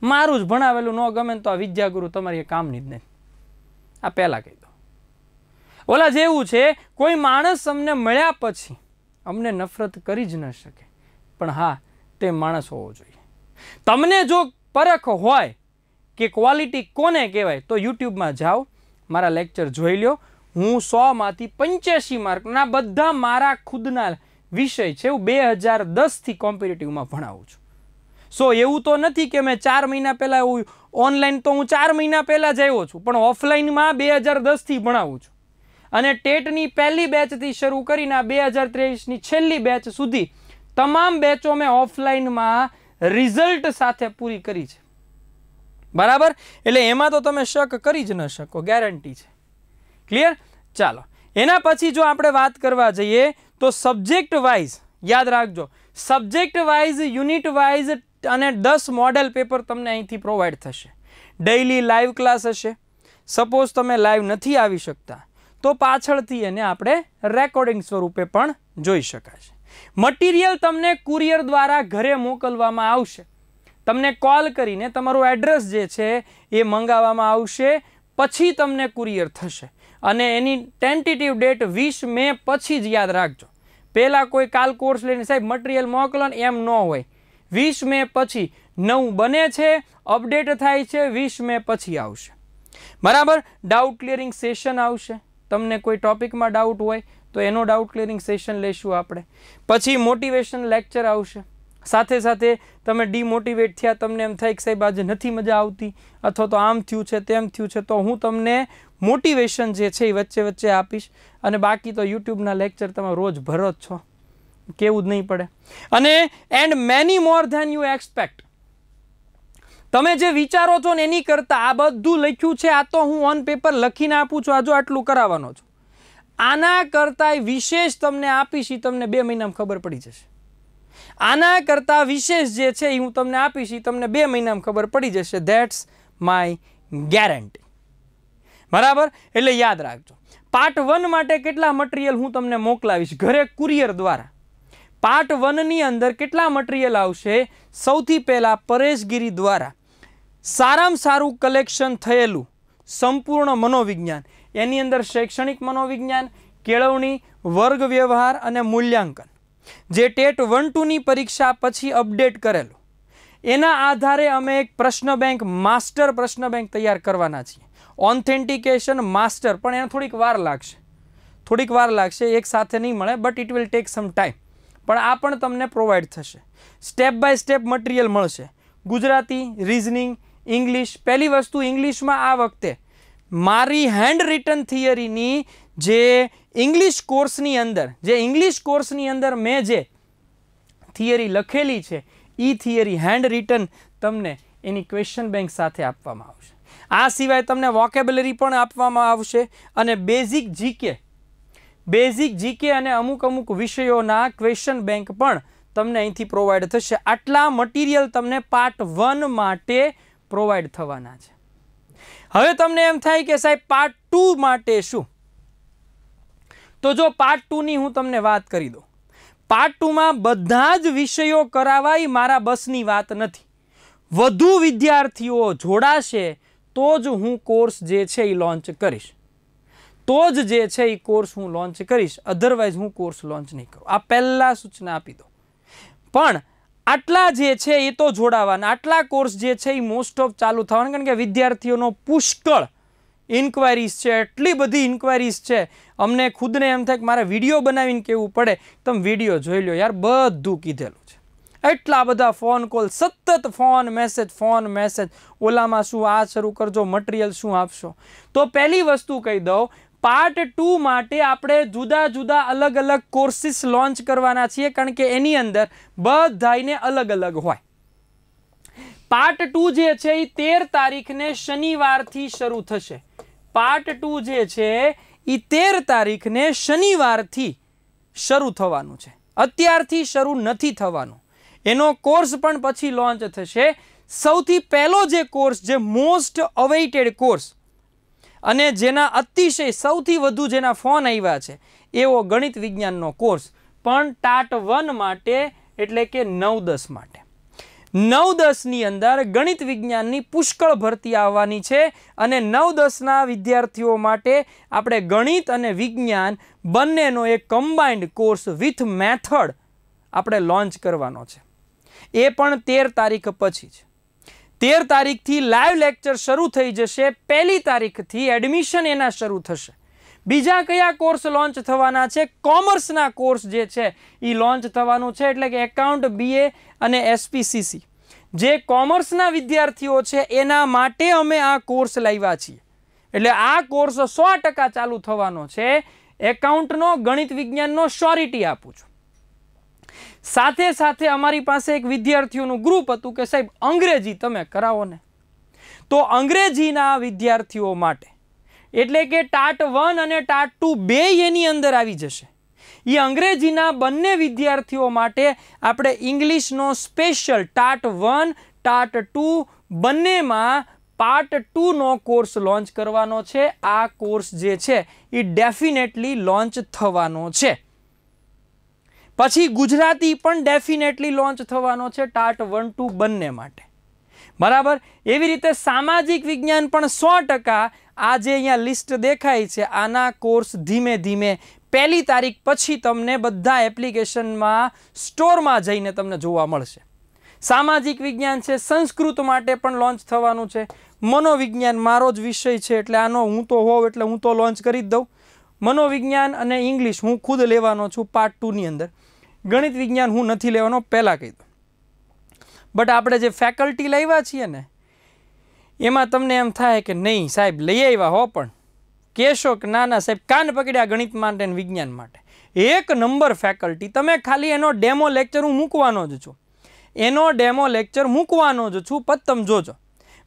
મારું જ ભણાવેલું ન ગમે તો આ વિદ્યાગુરુ તમારી કામની જ નહીં. આ પહેલાં કહી દો. ઓલા જેવું છે, કોઈ માણસ અમને મળ્યા પછી અમને નફરત કરી જ ન શકે, પણ હા, તે માણસ હોવો જોઈએ. તમને જો પરખ હોય કે ક્વોલિટી કોને કહેવાય તો યુટ્યુબમાં જાઓ, મારા લેક્ચર જોઈ લો. હું 100 માંથી 85 માર્કના બધા મારા ખુદના વિષય છે, હું 2010થી કોમ્પિટિટિવમાં ભણાવું છું. સો એવું તો નથી કે મેં 4 મહિના પહેલાં એવું ઓનલાઈન તો હું 4 મહિના પહેલાં જ આવ્યો છું, પણ ઓફલાઈનમાં 2010થી ભણાવું છું. અને ટેટની પહેલી બેચથી શરૂ કરીને 2023ની છેલ્લી બેચ સુધી તમામ બેચો મેં ઓફલાઈનમાં રિઝલ્ટ સાથે પૂરી કરી છે. બરાબર, એટલે એમાં તો તમે શક કરી જ ન શકો, ગેરંટી છે. ક્લિયર? ચાલો, એના પછી જો આપણે વાત કરવા જઈએ તો સબ્જેક્ટ વાઇઝ યાદ રાખજો, સબ્જેક્ટ વાઇઝ, યુનિટ વાઇઝ અને 10 મોડેલ પેપર તમને અહીંથી પ્રોવાઈડ થશે. ડેઇલી લાઈવ ક્લાસ હશે. સપોઝ તમે લાઈવ નથી આવી શકતા તો પાછળથી એને આપણે રેકોર્ડિંગ સ્વરૂપે પણ જોઈ શકાશે. મટીરિયલ તમને કુરિયર દ્વારા ઘરે મોકલવામાં આવશે. તમને કોલ કરીને તમારું એડ્રેસ જે છે એ મંગાવવામાં આવશે, પછી તમને કુરિયર થશે. અને એની ટેન્ટેટિવ ડેટ 20 મે પછી જ યાદ રાખજો. પહેલાં કોઈ કાલ કોર્સ લઈને સાહેબ મટીરિયલ મોકલો ને એમ ન હોય. 20 મે પછી નવું બને છે, અપડેટ થાય છે, 20 મે પછી આવશે. બરાબર, ડાઉટ ક્લિયરિંગ સેશન આવશે. તમને કોઈ ટોપિકમાં ડાઉટ હોય તો એનો ડાઉટ ક્લિયરિંગ સેશન લઈશું આપણે. પછી મોટિવેશન લેક્ચર આવશે. સાથે સાથે તમે ડિમોટિવેટ થયા, તમને એમ થાય કે સાહેબ આજે નથી મજા આવતી અથવા તો આમ થયું છે તેમ થયું છે, તો હું તમને મોટિવેશન જે છે એ વચ્ચે વચ્ચે આપીશ. અને બાકી તો યુટ્યુબના લેક્ચર તમે રોજ ભરો જ છો, કેવું જ નહીં પડે. અને and many more then you expect. તમે જે વિચારો છો ને એની કરતાં આ બધું લખ્યું છે, આ તો હું ઓન પેપર લખીને આપું છું, આ જો આટલું કરાવવાનો છું. આના કરતાં વિશેષ તમને આપીશ, એ તમને 2 મહિનામાં ખબર પડી જશે. આના કરતાં વિશેષ જે છે એ હું તમને આપીશ, એ તમને 2 મહિનામાં ખબર પડી જશે. That's my guarantee. બરાબર, એટલે યાદ રાખજો. પાર્ટ 1 માટે કેટલા મટીરિયલ હું તમને મોકલાવીશ ઘરે કુરિયર દ્વારા. પાર્ટ 1ની અંદર કેટલા મટીરિયલ આવશે? સૌથી પહેલાં પરેશગીરી દ્વારા સારામાં સારું કલેક્શન થયેલું સંપૂર્ણ મનોવિજ્ઞાન. એની અંદર શૈક્ષણિક મનોવિજ્ઞાન, કેળવણી, વર્ગ વ્યવહાર અને મૂલ્યાંકન, જે ટેટ 1-2ની પરીક્ષા પછી અપડેટ કરેલું. એના આધારે અમે એક પ્રશ્ન બેંક, માસ્ટર પ્રશ્ન બેંક તૈયાર કરવાના છીએ. ઓથેન્ટિકેશન માસ્ટર, પણ એને થોડીક વાર લાગશે, એક સાથે નહીં મળે, but it will take some time. પણ આ પણ તમને પ્રોવાઈડ થશે. સ્ટેપ બાય સ્ટેપ મટીરિયલ મળશે. Gujarati, reasoning, English. પહેલી વસ્તુ, ઇંગ્લિશમાં આ વખતે મારી હેન્ડ રિટન થિયરીની જે ઇંગ્લિશ કોર્સની અંદર મેં જે થિયરી લખેલી છે એ થિયરી હેન્ડ રિટન તમને એની ક્વેશ્ચન બેંક સાથે આપવામાં આવશે. આ સિવાય તમને વોકેબ્યુલરી પણ આપવામાં આવશે અને બેઝિક જીકે અને અમુક વિષયોના ક્વેશ્ચન બેંક પણ તમને અહીંથી પ્રોવાઈડ થશે. આટલા મટીરિયલ તમને પાર્ટ 1 માટે પ્રોવાઈડ થવાના છે. હવે તમને એમ થાય કે સાહેબ પાર્ટ 2 માટે શું? તો જો પાર્ટ 2ની હું તમને વાત કરી દઉં. પાર્ટ 2માં બધા જ વિષયો કરાવાય મારા બસની વાત નથી. વધુ વિદ્યાર્થીઓ જોડાશે તો જ હું કોર્સ જે છે એ લોન્ચ કરીશ. અધરવાઇઝ હું કોર્સ લોન્ચ નહીં કરું. આ પહેલાં સૂચના આપી દો. પણ આટલા જે છે એ તો જોડાવાના. આટલા કોર્સ જે છે એ મોસ્ટ ઓફ ચાલુ થવાના, કારણ કે વિદ્યાર્થીઓનો પુષ્કળ ઇન્ક્વાયરીઝ છે, એટલી બધી ઇન્ક્વાયરીઝ છે. અમને ખુદને એમ થાય કે મારે વિડીયો બનાવીને કહેવું પડે. તમે વિડીયો જોઈ લો યાર, બધું કીધેલું છે. એટલા બધા ફોન કોલ, સતત ફોન મેસેજ, ઓલામાં શું, આ શરૂ કરજો, મટીરિયલ શું આપશો. તો પહેલી વસ્તુ કહી દઉં, પાર્ટ 2 માટે આપણે જુદા જુદા અલગ અલગ કોર્સિસ લોન્ચ કરવાના છીએ, કારણ કે એની અંદર બધાને અલગ અલગ હોય. પાર્ટ 2 જે છે એ 13 તારીખને શનિવારથી શરૂ થશે. પાર્ટ 2 જે છે એ 13 તારીખને શનિવારથી શરૂ થવાનું છે. અત્યારથી શરૂ નથી થવાનું. એનો કોર્સ પણ પછી લોન્ચ થશે. સૌથી પહેલો જે કોર્સ, જે મોસ્ટ અવેઇટેડ કોર્સ અને જેના અતિશય સૌથી વધુ જેના ફોન આવ્યા છે, એવો ગણિત વિજ્ઞાનનો કોર્સ પણ ટાટ 1 માટે, એટલે કે 9-10 માટે. 9-10ની અંદર ગણિત વિજ્ઞાનની પુષ્કળ ભરતી આવવાની છે અને 9-10ના વિદ્યાર્થીઓ માટે આપણે ગણિત અને વિજ્ઞાન બંનેનો એક કમ્બાઇન્ડ કોર્સ વિથ મેથડ આપણે લોન્ચ કરવાનો છે. એ પણ 13 તારીખ પછી છે. 13 તારીખથી લાઈવ લેક્ચર શરૂ થઈ જશે. 1લી તારીખથી એડમિશન એના શરૂ થશે. બીજા કયા કોર્સ લોન્ચ થવાના છે? કોમર્સના કોર્સ જે છે એ લોન્ચ થવાનું છે, એટલે કે એકાઉન્ટ, BA અને SPCC જે કોમર્સના વિદ્યાર્થીઓ છે એના માટે અમે આ કોર્સ લાવ્યા છીએ. એટલે આ કોર્સ 100% ચાલુ થવાનો છે. એકાઉન્ટનો, ગણિત વિજ્ઞાનનો શ્યોરિટી આપું છું. સાથે સાથે અમારી પાસે એક વિદ્યાર્થીઓનું ગ્રુપ હતું કે સાહેબ અંગ્રેજી તમે કરાવો ને. તો અંગ્રેજીના વિદ્યાર્થીઓ માટે એટલે કે ટાટ 1 અને ટાટ 2 બે એની અંદર આવી જશે. એ અંગ્રેજીના બંને વિદ્યાર્થીઓ માટે આપણે ઇંગ્લિશનો સ્પેશિયલ ટાટ 1 ટાટ 2 બંનેમાં પાર્ટ 2 નો કોર્સ લોન્ચ કરવાનો છે. આ કોર્સ જે છે એ ડેફિનેટલી લોન્ચ થવાનો છે. પછી ગુજરાતી પણ ડેફિનેટલી લોન્ચ થવાનો છે ટાટ 1 2 બંને માટે. બરાબર. એવી રીતે સામાજિક વિજ્ઞાન પણ 100% આ જે અહીંયા લિસ્ટ દેખાય છે આના કોર્સ ધીમે ધીમે 1 તારીખ પછી તમને બધા એપ્લિકેશનમાં સ્ટોરમાં જઈને તમને જોવા મળશે. સામાજિક વિજ્ઞાન છે, સંસ્કૃત માટે પણ લોન્ચ થવાનું છે. મનોવિજ્ઞાન મારો જ વિષય છે એટલે આનો હું તો હોઉં એટલે હું તો લોન્ચ કરી જ દઉં. મનોવિજ્ઞાન અને ઇંગ્લિશ હું ખુદ લેવાનો છું પાર્ટ 2 ની અંદર. ગણિત વિજ્ઞાન હું નથી લેવાનો, પહેલાં કહી દઉં. બટ આપણે જે ફેકલ્ટી લાવ્યા છીએ ને એમાં તમને એમ થાય કે નહીં સાહેબ લઈ આવ્યા હો, પણ કહેશો કે ના ના સાહેબ કાન પકડ્યા ગણિત માટે અને વિજ્ઞાન માટે. 1 નંબર ફેકલ્ટી. તમે ખાલી એનો ડેમો લેક્ચર હું મૂકવાનો જ છું. એનો ડેમો લેક્ચર મૂકવાનો જ છું, તમે જોજો.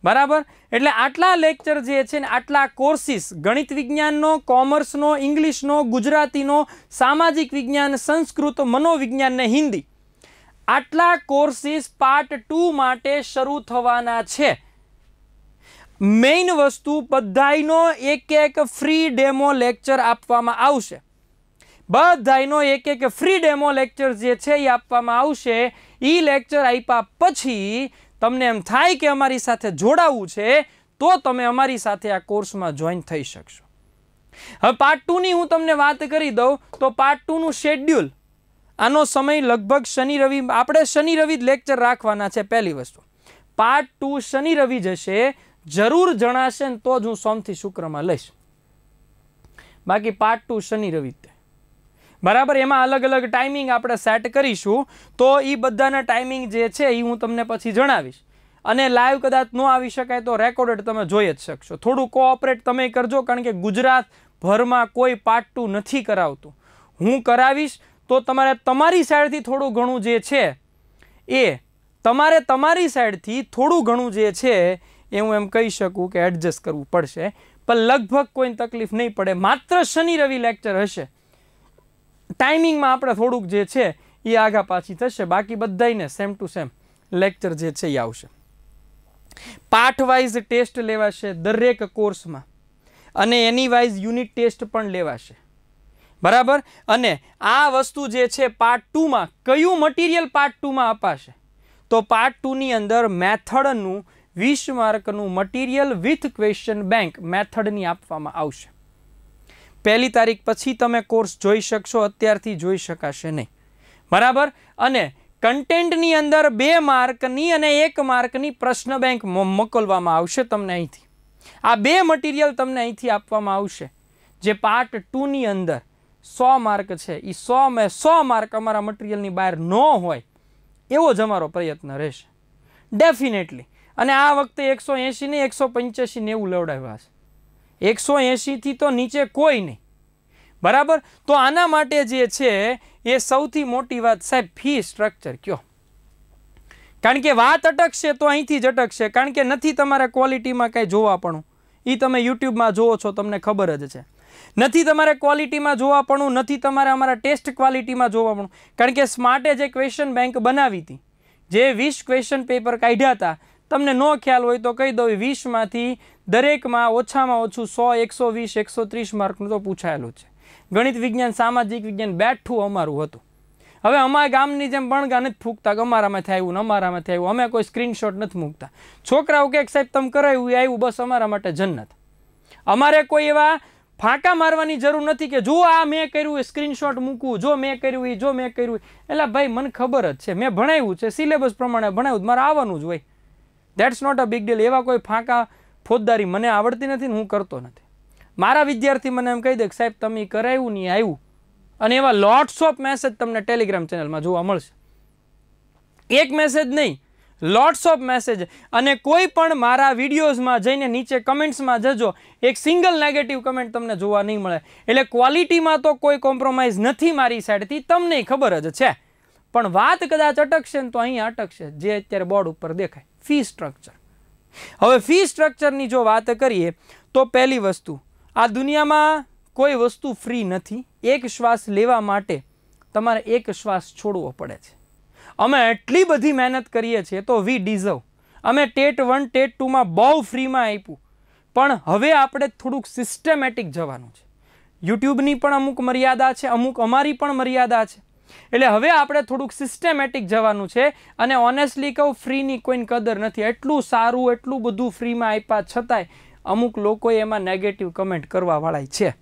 બરાબર. એટલે આટલા લેક્ચર જે છે ને આટલા કોર્સિસ ગણિત વિજ્ઞાનનો, કોમર્સનો, ઇંગ્લિશનો, ગુજરાતીનો, સામાજિક વિજ્ઞાન, સંસ્કૃત, મનોવિજ્ઞાન ને હિન્દી, આટલા કોર્સિસ પાર્ટ 2 માટે શરૂ થવાના છે. મેઇન વસ્તુ બધાયનો એક ફ્રી ડેમો લેક્ચર આપવામાં આવશે. બધાયનો એક ફ્રી ડેમો લેક્ચર જે છે એ આપવામાં આવશે. એ લેક્ચર આપ્યા પછી તમને એમ થાય કે અમારી સાથે જોડાવું છે તો તમે અમારી સાથે આ કોર્સમાં જોઈન થઈ શકશો. હવે પાર્ટ 2 ની હું તમને વાત કરી દઉં તો પાર્ટ 2 નું શેડ્યુલ, આનો સમય લગભગ શનિ રવિ, આપણે શનિ રવિ જ લેક્ચર રાખવાના છે. પહેલી વસ્તુ પાર્ટ 2 શનિ રવિ જશે. જરૂર જણાશે ને તો જ હું સોમથી શુક્રમાં લઈશ, બાકી પાર્ટ 2 શનિ રવિ. બરાબર. એમાં અલગ અલગ ટાઈમિંગ આપણે સેટ કરીશું, તો એ બધાના ટાઈમિંગ જે છે એ હું તમને પછી જણાવીશ. અને લાઈવ કદાચ ન આવી શકાય તો રેકોર્ડેડ તમે જોઈ જ શકશો. થોડું કોઓપરેટ તમે કરજો, કારણ કે ગુજરાતભરમાં કોઈ પાર્ટ 2 નથી કરાવતું. હું કરાવીશ તો તમારે તમારી સાઈડથી થોડું ઘણું જે છે એ તમારે તમારી સાઈડથી થોડું ઘણું જે છે એ હું એમ કહી શકું કે એડજસ્ટ કરવું પડશે, પણ લગભગ કોઈ તકલીફ નહીં પડે. માત્ર શનિ રવિ લેક્ચર હશે. ટાઈમિંગમાં આપણે થોડુંક જે છે એ આગા પાછી થશે, બાકી બધાને સેમ ટુ સેમ લેક્ચર જે છે એ આવશે. પાર્ટ વાઇઝ ટેસ્ટ લેવાશે દરેક કોર્સમાં, અને એની વાઇઝ યુનિટ ટેસ્ટ પણ લેવાશે. બરાબર. અને આ વસ્તુ જે છે પાર્ટ 2 માં કયું મટીરિયલ પાર્ટ 2 માં અપાશે? તો પાર્ટ 2 ની અંદર મેથડનું 20 માર્કનું મટીરિયલ વિથ ક્વેશ્ચન બેંક મેથડની આપવામાં આવશે. 1 તારીખ પછી તમે કોર્સ જોઈ શકશો, અત્યારથી જોઈ શકાશે નહીં. બરાબર. અને કન્ટેન્ટની અંદર 2 માર્કની અને 1 માર્કની પ્રશ્ન બેંક મોકલવામાં આવશે તમને અહીંથી. આ 2 મટીરિયલ તમને અહીંથી આપવામાં આવશે. જે પાર્ટ 2 ની અંદર 100 માર્ક છે એ 100 માર્ક અમારા મટીરિયલની બહાર ન હોય એવો જ અમારો પ્રયત્ન રહેશે ડેફિનેટલી. અને આ વખતે 180 ને 185 ને એવું લવડાવ્યા છે. 180 થી તો નીચે કોઈ નહીં. બરાબર. તો આના માટે જે છે એ સૌથી મોટી વાત સાહેબ ફી સ્ટ્રક્ચર કયો, કારણ કે વાત અટકશે તો અહીંથી જ અટકશે, કારણ કે નથી તમારે ક્વોલિટીમાં કાંઈ જોવા પણ. એ તમે યુટ્યુબમાં જોવો છો તમને ખબર જ છે. નથી તમારે ક્વોલિટીમાં જોવા પણ, નથી તમારે અમારા ટેસ્ટ ક્વોલિટીમાં જોવા પણ, કારણ કે સ્માર્ટે જે ક્વેશ્ચન બેંક બનાવી હતી, જે 20 ક્વેશ્ચન પેપર કાઢ્યા હતા, તમને નો ખ્યાલ હોય તો કહી દઉં, 20 માંથી દરેકમાં ઓછામાં ઓછું 100 120 130 માર્કનું તો પૂછાયેલું છે. ગણિત વિજ્ઞાન, સામાજિક વિજ્ઞાન બેઠું અમારું હતું. હવે અમારા ગામની જેમ બણગા નથી ફૂંકતા કે અમારામાં થયું ને અમારામાં થયું. અમે કોઈ સ્ક્રીનશોટ નથી મૂકતા. છોકરાઓ કે સાહેબ તમે કરાવ્યું એ આવ્યું, બસ અમારા માટે જન્નત. અમારે કોઈ એવા ફાંકા મારવાની જરૂર નથી કે જો આ મેં કર્યું એ સ્ક્રીનશોટ મૂકવું, જો મેં કર્યું એ, જો મેં કર્યું. એટલે ભાઈ મને ખબર જ છે, મેં ભણાવ્યું છે, સિલેબસ પ્રમાણે ભણાવ્યું, મારે આવવાનું જ હોય. That's not a big deal. એવા કોઈ ફાંકા ફોજદારી મને આવડતી નથી ને હું કરતો નથી. મારા વિદ્યાર્થી મને એમ કહી દે કે સાહેબ તમે કરાવ્યું નહીં આવ્યું, અને એવા લોટ્સ ઓફ મેસેજ તમને ટેલિગ્રામ ચેનલમાં જોવા મળશે. એક મેસેજ નહીં, લોટ્સ ઓફ મેસેજ. અને કોઈ પણ મારા વિડીયોઝમાં જઈને નીચે કમેન્ટ્સમાં જજો, એક સિંગલ નેગેટિવ કમેન્ટ તમને જોવા નહીં મળે. એટલે ક્વોલિટીમાં તો કોઈ કોમ્પ્રોમાઇઝ નથી મારી સાઈડથી, તમને ખબર જ છે. પણ વાત કદાચ અટકશે ને તો અહીંયા અટકશે, જે અત્યારે બોર્ડ ઉપર દેખાય, ફી સ્ટ્રક્ચર. હવે ફી સ્ટ્રક્ચરની જો વાત કરીએ તો પહેલી વસ્તુ, આ દુનિયામાં કોઈ વસ્તુ ફ્રી નથી. એક શ્વાસ લેવા માટે તમારે એક શ્વાસ છોડવો પડે છે. અમે એટલી બધી મહેનત કરીએ છીએ તો વી ડિઝર્વ. અમે ટેટ 1 ટેટ 2માં બહુ ફ્રીમાં આપ્યું, પણ હવે આપણે થોડુંક સિસ્ટમેટિક જવાનું છે. યુટ્યુબની પણ અમુક મર્યાદા છે, અમુક અમારી પણ મર્યાદા છે. એટલે હવે આપણે થોડુંક સિસ્ટમેટિક જવાનું છે. અને ઓનેસ્ટલી કહું, ફ્રીની કોઈને કદર નથી. એટલું સારું, એટલું બધું ફ્રીમાં આપ્યા છતાંય અમુક લોકોએ એમાં નેગેટિવ કમેન્ટ કરવાવાળા છે.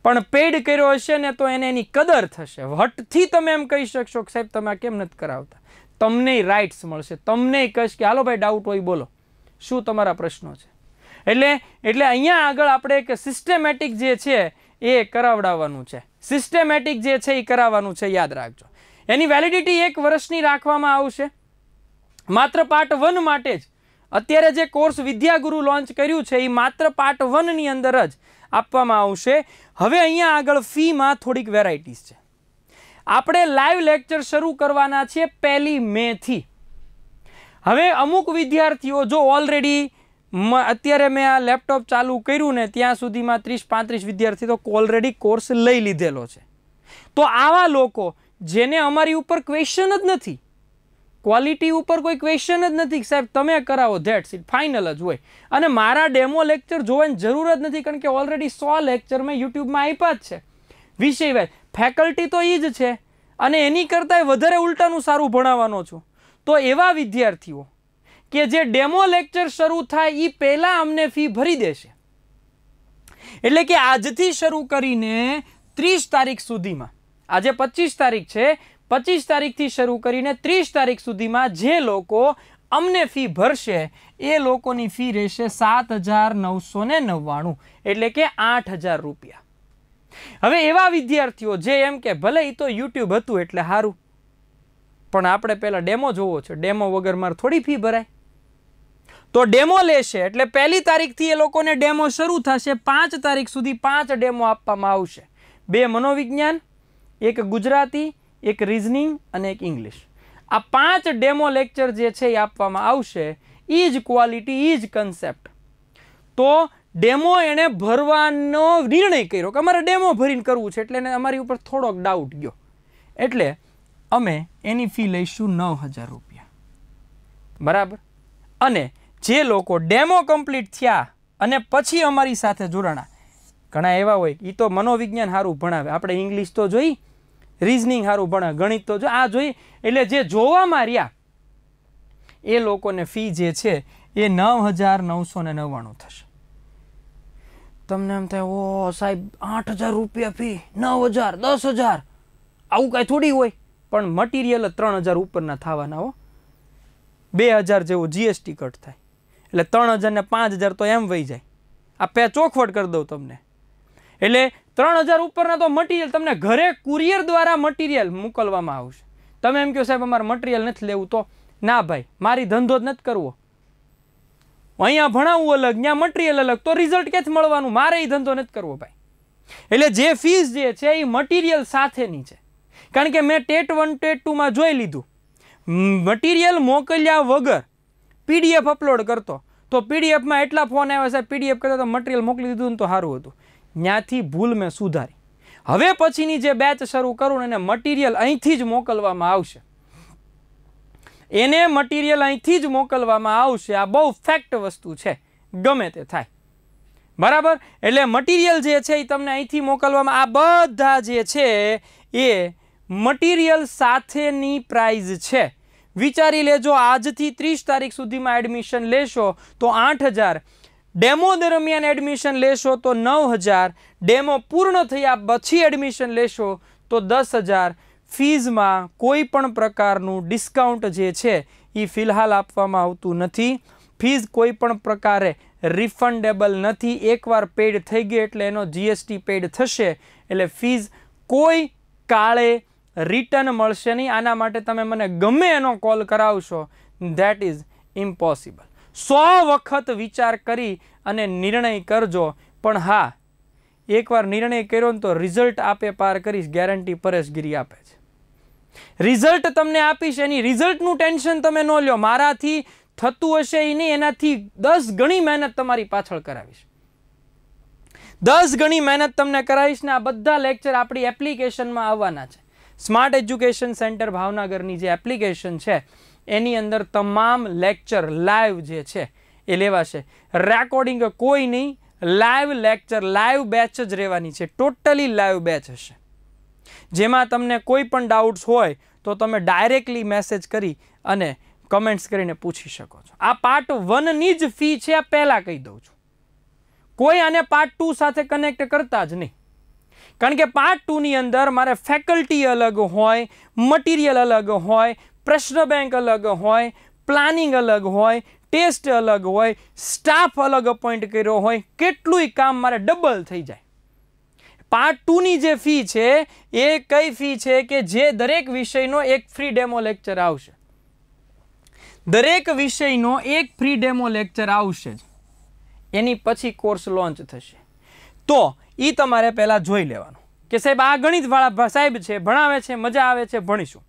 પણ પેડ કર્યો હશે ને તો એને એની કદર થશે. વટથી તમે એમ કહી શકશો કે સાહેબ તમે કેમ નથી કરાવતા, તમને રાઇટ્સ મળશે. તમને કહીશ કે હાલો ભાઈ ડાઉટ હોય બોલો, શું તમારા પ્રશ્નો છે. એટલે અહીંયા આગળ આપણે એક સિસ્ટમેટિક જે છે એ કરાવડાવવાનું છે. સિસ્ટમેટિક જે છે એ કરાવવાનું છે, યાદ રાખજો. એની વેલિડિટી 1 વર્ષની રાખવામાં આવશે, માત્ર પાર્ટ 1 માટે જ. અત્યારે જે કોર્સ વિદ્યાગુરુ લોન્ચ કર્યું છે એ માત્ર પાર્ટ 1ની અંદર જ આપવામાં આવશે. હવે અહીંયા આગળ ફીમાં થોડીક વેરાયટીઝ છે. આપણે લાઈવ લેક્ચર શરૂ કરવાના છે 1 મેથી. હવે અમુક વિદ્યાર્થીઓ જો ઓલરેડી અત્યારે મેં આ લેપટોપ ચાલુ કર્યું ને ત્યાં સુધીમાં 30-35 વિદ્યાર્થી તો ઓલરેડી કોર્સ લઈ લીધેલો છે. તો આવા લોકો જેને અમારી ઉપર ક્વેશ્ચન જ નથી, ક્વોલિટી ઉપર કોઈ ક્વેશ્ચન જ નથી, સાહેબ તમે કરાવો, ધેટ્સ ઇટ, ફાઇનલ જ હોય. અને મારા ડેમો લેક્ચર જોવાની જરૂર જ નથી, કારણ કે ઓલરેડી 100 લેક્ચર મેં યુટ્યુબમાં આપ્યા જ છે. વિષય વાઇઝ ફેકલ્ટી તો એ જ છે, અને એની કરતાં વધારે ઉલટાનું સારું ભણાવવાનો છું. તો એવા વિદ્યાર્થીઓ કે જે ડેમો લેક્ચર શરૂ થાય એ પહેલાં અમને ફી ભરી દેશે. એટલે કે આજથી શરૂ કરીને 30 તારીખ સુધીમાં, આજે 25 તારીખ છે, 25 તારીખથી શરૂ કરીને 30 તારીખ સુધીમાં જે લોકો અમને ફી ભરશે એ લોકોની ફી રહેશે 7,999, એટલે કે 8,000 રૂપિયા. હવે એવા વિદ્યાર્થીઓ જે એમ કે ભલે એ તો યુટ્યુબ હતું એટલે સારું, પણ આપણે પહેલાં ડેમો જોવો છે, ડેમો વગર મારે થોડી ફી ભરાય. તો ડેમો લેશે એટલે 1 તારીખથી એ લોકોને ડેમો શરૂ થશે. 5 તારીખ સુધી 5 ડેમો આપવામાં આવશે. 2 મનોવિજ્ઞાન, 1 ગુજરાતી, 1 રીઝનિંગ અને 1 ઇંગ્લિશ. આ 5 ડેમો લેક્ચર જે છે એ આપવામાં આવશે. એ જ ક્વોલિટી, એ જ કન્સેપ્ટ. તો ડેમો એણે ભરવાનો નિર્ણય કર્યો કે અમારે ડેમો ભરીને કરવું છે, એટલે એને અમારી ઉપર થોડોક ડાઉટ ગયો, એટલે અમે એની ફી લઈશું 9,000 રૂપિયા. બરાબર. અને જે લોકો ડેમો કમ્પ્લીટ થયા અને પછી અમારી સાથે જોડાણા, ઘણા એવા હોય એ તો મનોવિજ્ઞાન સારું ભણાવે, આપણે ઇંગ્લિશ તો જોઈ, રીઝનિંગ સારું ભણાવે, ગણિત તો જો આ જોઈ, એટલે જે જોવામાં રહ્યા એ લોકોને ફી જે છે એ 9,999 થશે. તમને એમ થાય ઓ સાહેબ 8,000 રૂપિયા ફી, 9,000, 10,000, આવું કાંઈ થોડી હોય. પણ મટીરિયલ 3,000 ઉપરના થવાના હો. 2,000 જેવો જીએસટી કટ થાય, એટલે 3,000 ને 5,000 તો એમ વહી જાય. આ ચોખવટ કરી દઉં તમને. એટલે 3,000 ઉપરના તો મટીરિયલ તમને ઘરે કુરિયર દ્વારા મટીરિયલ મોકલવામાં આવશે. તમે એમ કહો સાહેબ અમારે મટીરિયલ નથી લેવું, તો ના ભાઈ, મારી ધંધો જ નથી કરવો, અહીંયા ભણાવવું અલગ, ત્યાં મટીરિયલ અલગ, તો રિઝલ્ટ ક્યાંથી મળવાનું? મારે એ ધંધો નથી કરવો ભાઈ. એટલે જે ફીસ જે છે એ મટીરિયલ સાથેની છે. કારણ કે મેં ટેટ 1 ટેટ 2માં જોઈ લીધું, મટીરિયલ મોકલ્યા વગર પીડીએફ અપલોડ કરતો તો પીડીએફમાં એટલા ફોન આવ્યા સાહેબ પીડીએફ કરતા તો મટીરિયલ મોકલી દીધું ને તો સારું હતું. ત્યાંથી ભૂલ મેં સુધારી. હવે પછીની જે બેચ શરૂ કરું એને મટીરિયલ અહીંથી જ મોકલવામાં આવશે. એને મટીરિયલ અહીંથી જ મોકલવામાં આવશે. આ બહુ ફેક્ટ વસ્તુ છે, ગમે તે થાય. બરાબર. એટલે મટીરિયલ જે છે એ તમને અહીંથી મોકલવામાં, આ બધા જે છે એ મટીરિયલ સાથેની પ્રાઇઝ છે. વિચારી લેજો, આજથી 30 તારીખ સુધીમાં એડમિશન લેશો તો 8,000, ડેમો દરમિયાન એડમિશન લેશો તો 9,000, ડેમો પૂર્ણ થયા પછી એડમિશન લેશો તો 10,000. ફીઝમાં કોઈ પણ પ્રકારનું ડિસ્કાઉન્ટ જે છે એ ફિલહાલ આપવામાં આવતું નથી. ફીઝ કોઈ પણ પ્રકારે રિફંડેબલ નથી. એકવાર પેડ થઈ ગઈ એટલે એનો જીએસટી પેડ થશે, એટલે ફીઝ કોઈ કાળે રિટર્ન મળશે નહીં. આના માટે તમે મને ગમે એનો કોલ કરાવશો, ધેટ ઇઝ ઇમ્પોસિબલ. 100 વખત વિચાર કરી અને નિર્ણય કરજો. પણ હા, એકવાર નિર્ણય કર્યો ને તો રિઝલ્ટ આપે પાર કરીશ, ગેરંટી પરેશગીરી આપે છે. રિઝલ્ટ તમને આપીશ, એની રિઝલ્ટનું ટેન્શન તમે ન લો. મારાથી થતું હશે એ નહીં, એનાથી 10 ગણી મહેનત તમારી પાછળ કરાવીશ. 10 ગણી મહેનત તમને કરાવીશ ને આ બધા લેક્ચર આપણી એપ્લિકેશનમાં આવવાના છે. સ્માર્ટ એજ્યુકેશન સેન્ટર ભાવનગરની જે એપ્લિકેશન છે એની અંદર તમામ લેક્ચર લાઈવ જે છે એ લેવાશે. રેકોર્ડિંગ કોઈ નહીં, લાઈવ લેક્ચર, લાઈવ બેચ જ રહેવાની છે. ટોટલી લાઈવ બેચ હશે, જેમાં તમને કોઈ પણ ડાઉટ્સ હોય તો તમે ડાયરેક્ટલી મેસેજ કરી અને કમેન્ટ્સ કરીને પૂછી શકો છો. આ પાર્ટ 1ની જ ફી છે, આ પહેલાં કહી દઉં છું. કોઈ આને પાર્ટ 2 સાથે કનેક્ટ કરતા જ નહીં, કારણ કે પાર્ટ 2ની અંદર મારે ફેકલ્ટી અલગ હોય, મટીરિયલ અલગ હોય, પ્રશ્ન બેંક અલગ હોય, પ્લાનિંગ અલગ હોય, ટેસ્ટ અલગ હોય, સ્ટાફ અલગ અપોઇન્ટ કર્યો હોય, કેટલુંય કામ મારે ડબલ થઈ જાય. પાર્ટ 2ની જે ફી છે એ કઈ ફી છે કે જે દરેક વિષયનો એક ફ્રી ડેમો લેક્ચર આવશે. દરેક વિષયનો એક ફ્રી ડેમો લેક્ચર આવશે જ, એની પછી કોર્સ લોન્ચ થશે. તો એ તમારે પહેલાં જોઈ લેવાનું કે સાહેબ આ ગણિતવાળા સાહેબ છે, ભણાવે છે, મજા આવે છે, ભણીશું.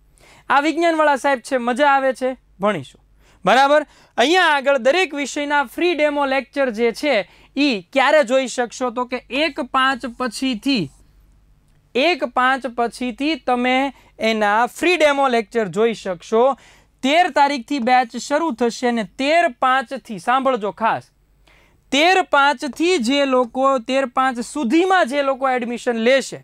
આ વિજ્ઞાનવાળા સાહેબ છે, મજા આવે છે, ભણીશું. બરાબર. અહીંયા આગળ દરેક વિષયના ફ્રી ડેમો લેક્ચર જે છે એ ક્યારે જોઈ શકશો તો કે 1/5 પછીથી તમે એના ફ્રી ડેમો લેક્ચર જોઈ શકશો. 13 તારીખથી બેચ શરૂ થશે અને 13/5 સાંભળજો ખાસ, 13/5 જે લોકો 13/5 સુધીમાં જે લોકો એડમિશન લેશે,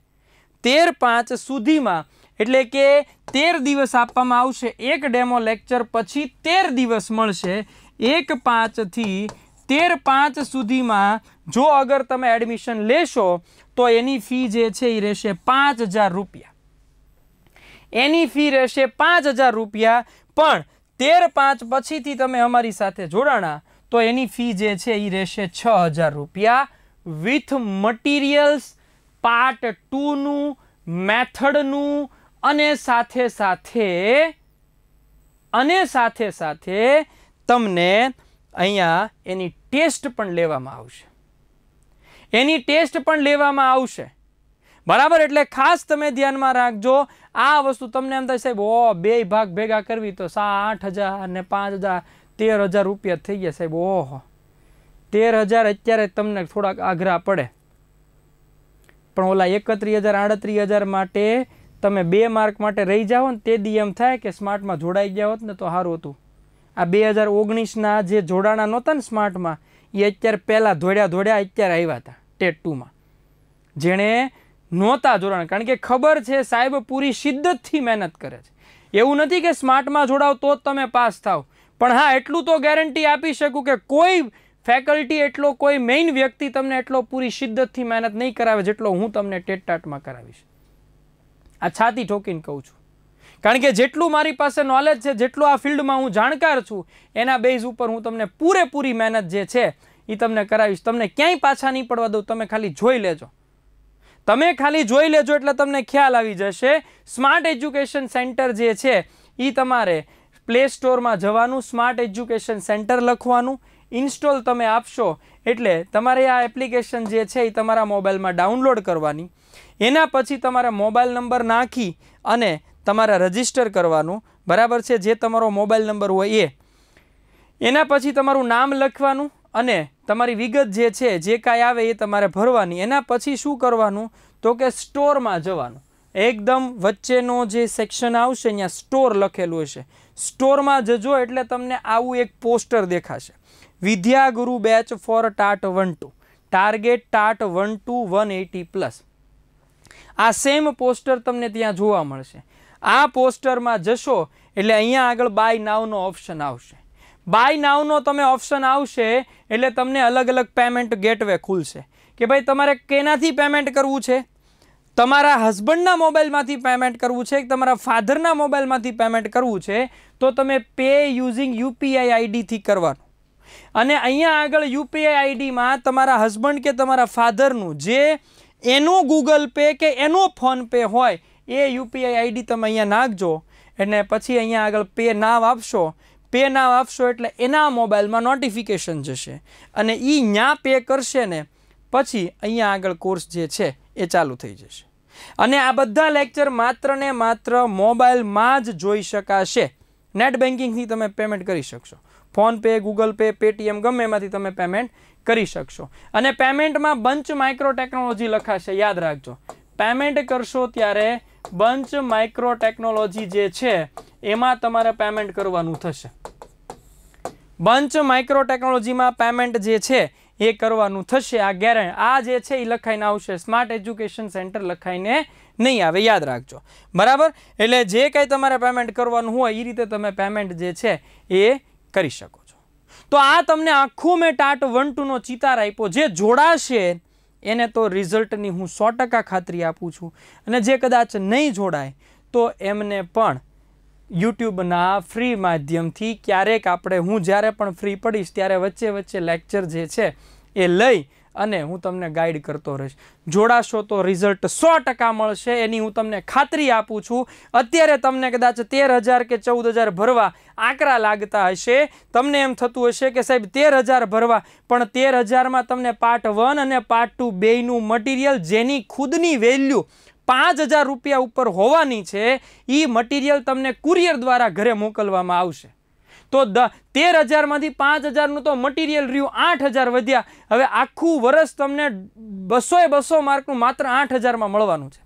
13/5 સુધીમાં એટલે કે 13 દિવસ આપવામાં આવશે. એક ડેમો લેક્ચર પછી 13 દિવસ મળશે. 1/5 થી 13/5 સુધીમાં જો અગર તમે એડમિશન લેશો તો એની ફી જે છે એ રહેશે 5000 રૂપિયા. એની ફી રહેશે 5000 રૂપિયા. પણ 13/5 પછીથી તમે અમારી સાથે જોડાણા તો એની ફી જે છે એ રહેશે 6000 રૂપિયા વિથ મટીરિયલ્સ, પાર્ટ 2નું, મેથડનું અને સાથે સાથે તમને અહીંયા એની ટેસ્ટ પણ લેવામાં આવશે. એની ટેસ્ટ પણ લેવામાં આવશે. બરાબર. એટલે ખાસ તમે ધ્યાનમાં રાખજો. આ વસ્તુ તમને એમ થાય સાહેબ બે ભાગ ભેગા કરવી તો 8000 ને 5000 13000 રૂપિયા થઈ ગયા સાહેબ. ઓહો, 13000 અત્યારે તમને થોડાક આઘરા પડે, પણ ઓલા 31000 38000 માટે તમે 2 માર્ક માટે રહી જાઓ ને તે દી એમ થાય કે સ્માર્ટમાં જોડાઈ ગયા હોત ને તો સારું હતું. આ 2019ના જે જોડાણા નહોતા ને સ્માર્ટમાં, એ અત્યારે પહેલાં ધોડ્યા અત્યારે આવ્યા હતા ટેટ 2માં, જેણે નહોતા જોડાણ. કારણ કે ખબર છે સાહેબ પૂરી શિદ્દતથી મહેનત કરે છે. એવું નથી કે સ્માર્ટમાં જોડાવ તો જ તમે પાસ થાવ, પણ હા એટલું તો ગેરંટી આપી શકું કે કોઈ ફેકલ્ટી એટલો, કોઈ મેઇન વ્યક્તિ તમને એટલો પૂરી શિદ્દતથી મહેનત નહીં કરાવે જેટલો હું તમને ટેટટાટમાં કરાવીશ. આ છાતી ઠોકીને કહું છું, કારણ કે જેટલું મારી પાસે નોલેજ છે, જેટલું આ ફિલ્ડમાં હું જાણકાર છું, એના બેઝ ઉપર હું તમને પૂરેપૂરી મહેનત જે છે એ તમને કરાવીશ. તમને ક્યાંય પાછા નહીં પડવા દઉં. તમે ખાલી જોઈ લેજો. એટલે તમને ખ્યાલ આવી જશે. સ્માર્ટ એજ્યુકેશન સેન્ટર જે છે એ તમારે પ્લે સ્ટોરમાં જવાનું, સ્માર્ટ એજ્યુકેશન સેન્ટર લખવાનું, ઇન્સ્ટોલ તમે આપશો એટલે તમારે આ એપ્લિકેશન જે છે એ તમારા મોબાઈલમાં ડાઉનલોડ કરવાની. એના પછી તમારા મોબાઈલ નંબર નાખી અને તમારે રજિસ્ટર કરવાનું. બરાબર છે. જે તમારો મોબાઈલ નંબર હોય એના પછી તમારું નામ લખવાનું અને તમારી વિગત જે છે, જે કાંઈ આવે એ તમારે ભરવાની. એના પછી શું કરવાનું તો કે સ્ટોરમાં જવાનું. એકદમ વચ્ચેનો જે સેક્શન આવશે અહીંયા સ્ટોર લખેલું હશે. સ્ટોરમાં જજો એટલે તમને આવું એક પોસ્ટર દેખાશે, Vidyaguru batch for TAT 1-2, target TAT 1-2 180+. આ સેમ પોસ્ટર તમને ત્યાં જોવા મળશે. આ પોસ્ટરમાં જશો એટલે અહીંયા આગળ બાય નાવનો ઓપ્શન આવશે. બાય નાવનો તમે ઓપ્શન આવશે એટલે તમને અલગ અલગ પેમેન્ટ ગેટવે ખુલશે કે ભાઈ તમારે કેનાથી પેમેન્ટ કરવું છે. તમારા હસબન્ડના મોબાઈલમાંથી પેમેન્ટ કરવું છે કે તમારા ફાધરના મોબાઈલમાંથી પેમેન્ટ કરવું છે તો તમે પે યુઝિંગ યુપીઆઈ આઈડીથી કરવાનું. અને અહીંયા આગળ યુપીઆઈ આઈડીમાં તમારા હસબન્ડ કે તમારા ફાધરનું જે એનો ગૂગલ પે કે એનો ફોનપે હોય એ યુપીઆઈ આઈડી તમે અહીંયા નાખજો, અને પછી અહીંયા આગળ પે નામ આપશો. પે નામ આપશો એટલે એના મોબાઈલમાં નોટિફિકેશન જશે અને એ ન્યા પે કરશે ને પછી અહીંયા આગળ કોર્સ જે છે એ ચાલુ થઈ જશે. અને આ બધા લેક્ચર માત્ર ને માત્ર મોબાઈલમાં જ જોઈ શકાશે. નેટ બેન્કિંગથી તમે પેમેન્ટ કરી શકશો. ફોનપે, ગૂગલ પે, પેટીએમ ગમે એમાંથી તમે પેમેન્ટ કરી શકશો. અને પેમેન્ટમાં બંચ માઇક્રો ટેકનોલોજી લખાશે, યાદ રાખજો. પેમેન્ટ કરશો ત્યારે બંચ માઇક્રો ટેકનોલોજી જે છે એમાં તમારે પેમેન્ટ કરવાનું થશે. બંચ માઇક્રો ટેકનોલોજીમાં પેમેન્ટ જે છે એ કરવાનું થશે. આ ગેરંટી આ જે છે એ લખાઈને આવશે, સ્માર્ટ એજ્યુકેશન સેન્ટર લખાઈને નહીં આવે, યાદ રાખજો. બરાબર? એટલે જે કંઈ તમારે પેમેન્ટ કરવાનું હોય એ રીતે તમે પેમેન્ટ જે છે એ કરી શકો છો. તો આ તમને આખું મેં ટાટ 1-2 નો ચિતાર આપ્યો. જે જોડાશે એને તો રિઝલ્ટની હું 100% ખાતરી આપું છું, અને જે કદાચ નહીં જોડાય તો એમને પણ યુટ્યુબના ફ્રી માધ્યમથી ક્યારેક હું જ્યારે પણ ફ્રી પડીશ ત્યારે વચ્ચે વચ્ચે લેક્ચર જે છે એ લઈ અને હું તમને ગાઈડ કરતો રહીશ. જોડાશો તો રિઝલ્ટ 100% મળશે, એની હું તમને ખાતરી આપું છું. અત્યારે તમને કદાચ 13,000 કે 14,000 ભરવા આકરા લાગતા હશે. તમને એમ થતું હશે કે સાહેબ 13,000 ભરવા, પણ 13,000માં તમને પાર્ટ 1 અને પાર્ટ 2 બેયનું મટીરિયલ જેની ખુદની વેલ્યુ 5,000 રૂપિયા ઉપર હોવાની છે એ મટીરિયલ તમને કુરિયર દ્વારા ઘરે મોકલવામાં આવશે. તો 13,000માંથી 5,000નું તો મટીરિયલ રહ્યું, 8,000 વધ્યા. હવે આખું વર્ષ તમને 200 માર્કનું માત્ર 8,000માં મળવાનું છે.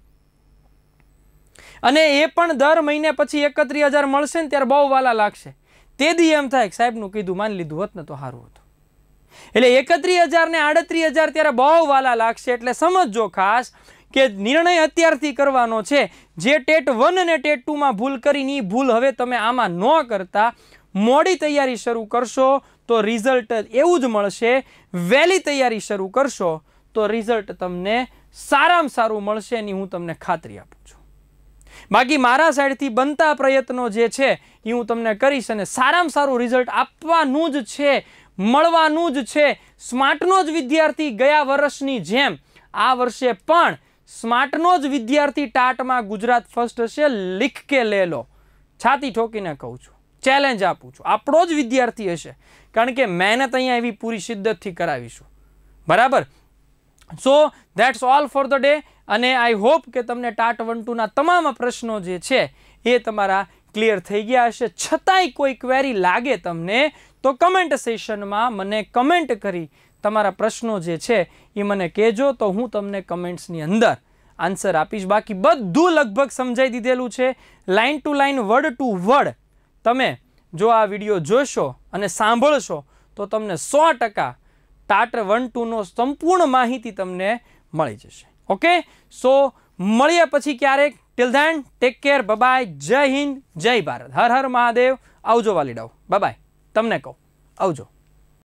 અને એ પણ દર મહિને પછી 31,000 મળશે ને ત્યારે બહુ વાલા લાગશે. તે દી એમ થાય સાહેબનું કીધું માની લીધું હોત ને તો સારું હતું. એટલે 31,000 ને 38,000 ત્યારે બહુ વાલા લાગશે. એટલે સમજજો ખાસ કે નિર્ણય અત્યારથી કરવાનો છે. જે ટેટ 1 અને ટેટ 2માં ભૂલ કરીને એ ભૂલ હવે તમે આમાં ન કરતા મોડી તૈયારી શરૂ કરશો તો રિઝલ્ટ એવું જ મળશે. વહેલી તૈયારી શરૂ કરશો તો રિઝલ્ટ તમને સારામાં સારું મળશે, એની હું તમને ખાતરી આપું છું. બાકી મારા સાઈડથી બનતા પ્રયત્નો જે છે એ હું તમને કરીશ અને સારામાં સારું રિઝલ્ટ આપવાનું જ છે, મળવાનું જ છે. સ્માર્ટનો જ વિદ્યાર્થી ગયા વર્ષની જેમ આ વર્ષે પણ સ્માર્ટનો જ વિદ્યાર્થી ટાટમાં ગુજરાત ફર્સ્ટ હશે. લીખ કે લે લો, છાતી ઠોકીને કહું છું, ચેલેન્જ આપું છું. આપણો જ વિદ્યાર્થી હશે, કારણ કે મહેનત અહીંયા એવી પૂરી શિદ્દતથી કરાવીશું. બરાબર? સો that's all for the day. અને આઈ હોપ કે તમને ટાટ 1-2ના તમામ પ્રશ્નો જે છે એ તમારા ક્લિયર થઈ ગયા હશે. છતાંય કોઈ ક્વેરી લાગે તમને તો કમેન્ટ સેશનમાં મને કમેન્ટ કરી તમારા પ્રશ્નો જે છે એ મને કહેજો, તો હું તમને કમેન્ટ્સની અંદર આન્સર આપીશ. બાકી બધું લગભગ સમજાઈ દીધેલું છે, line to line, word to word. તમે જો આ વિડીયો જોશો અને સાંભળશો તો તમને 100% ટાટ 1-2નો સંપૂર્ણ માહિતી તમને મળી જશે. ઓકે, સો મળીએ પછી ક્યારેક. Till then take care, bye. જય હિન્દ, જય ભારત, હર હર મહાદેવ. આવજો વાલીડાઓ, બાય. તમને કહું આવજો.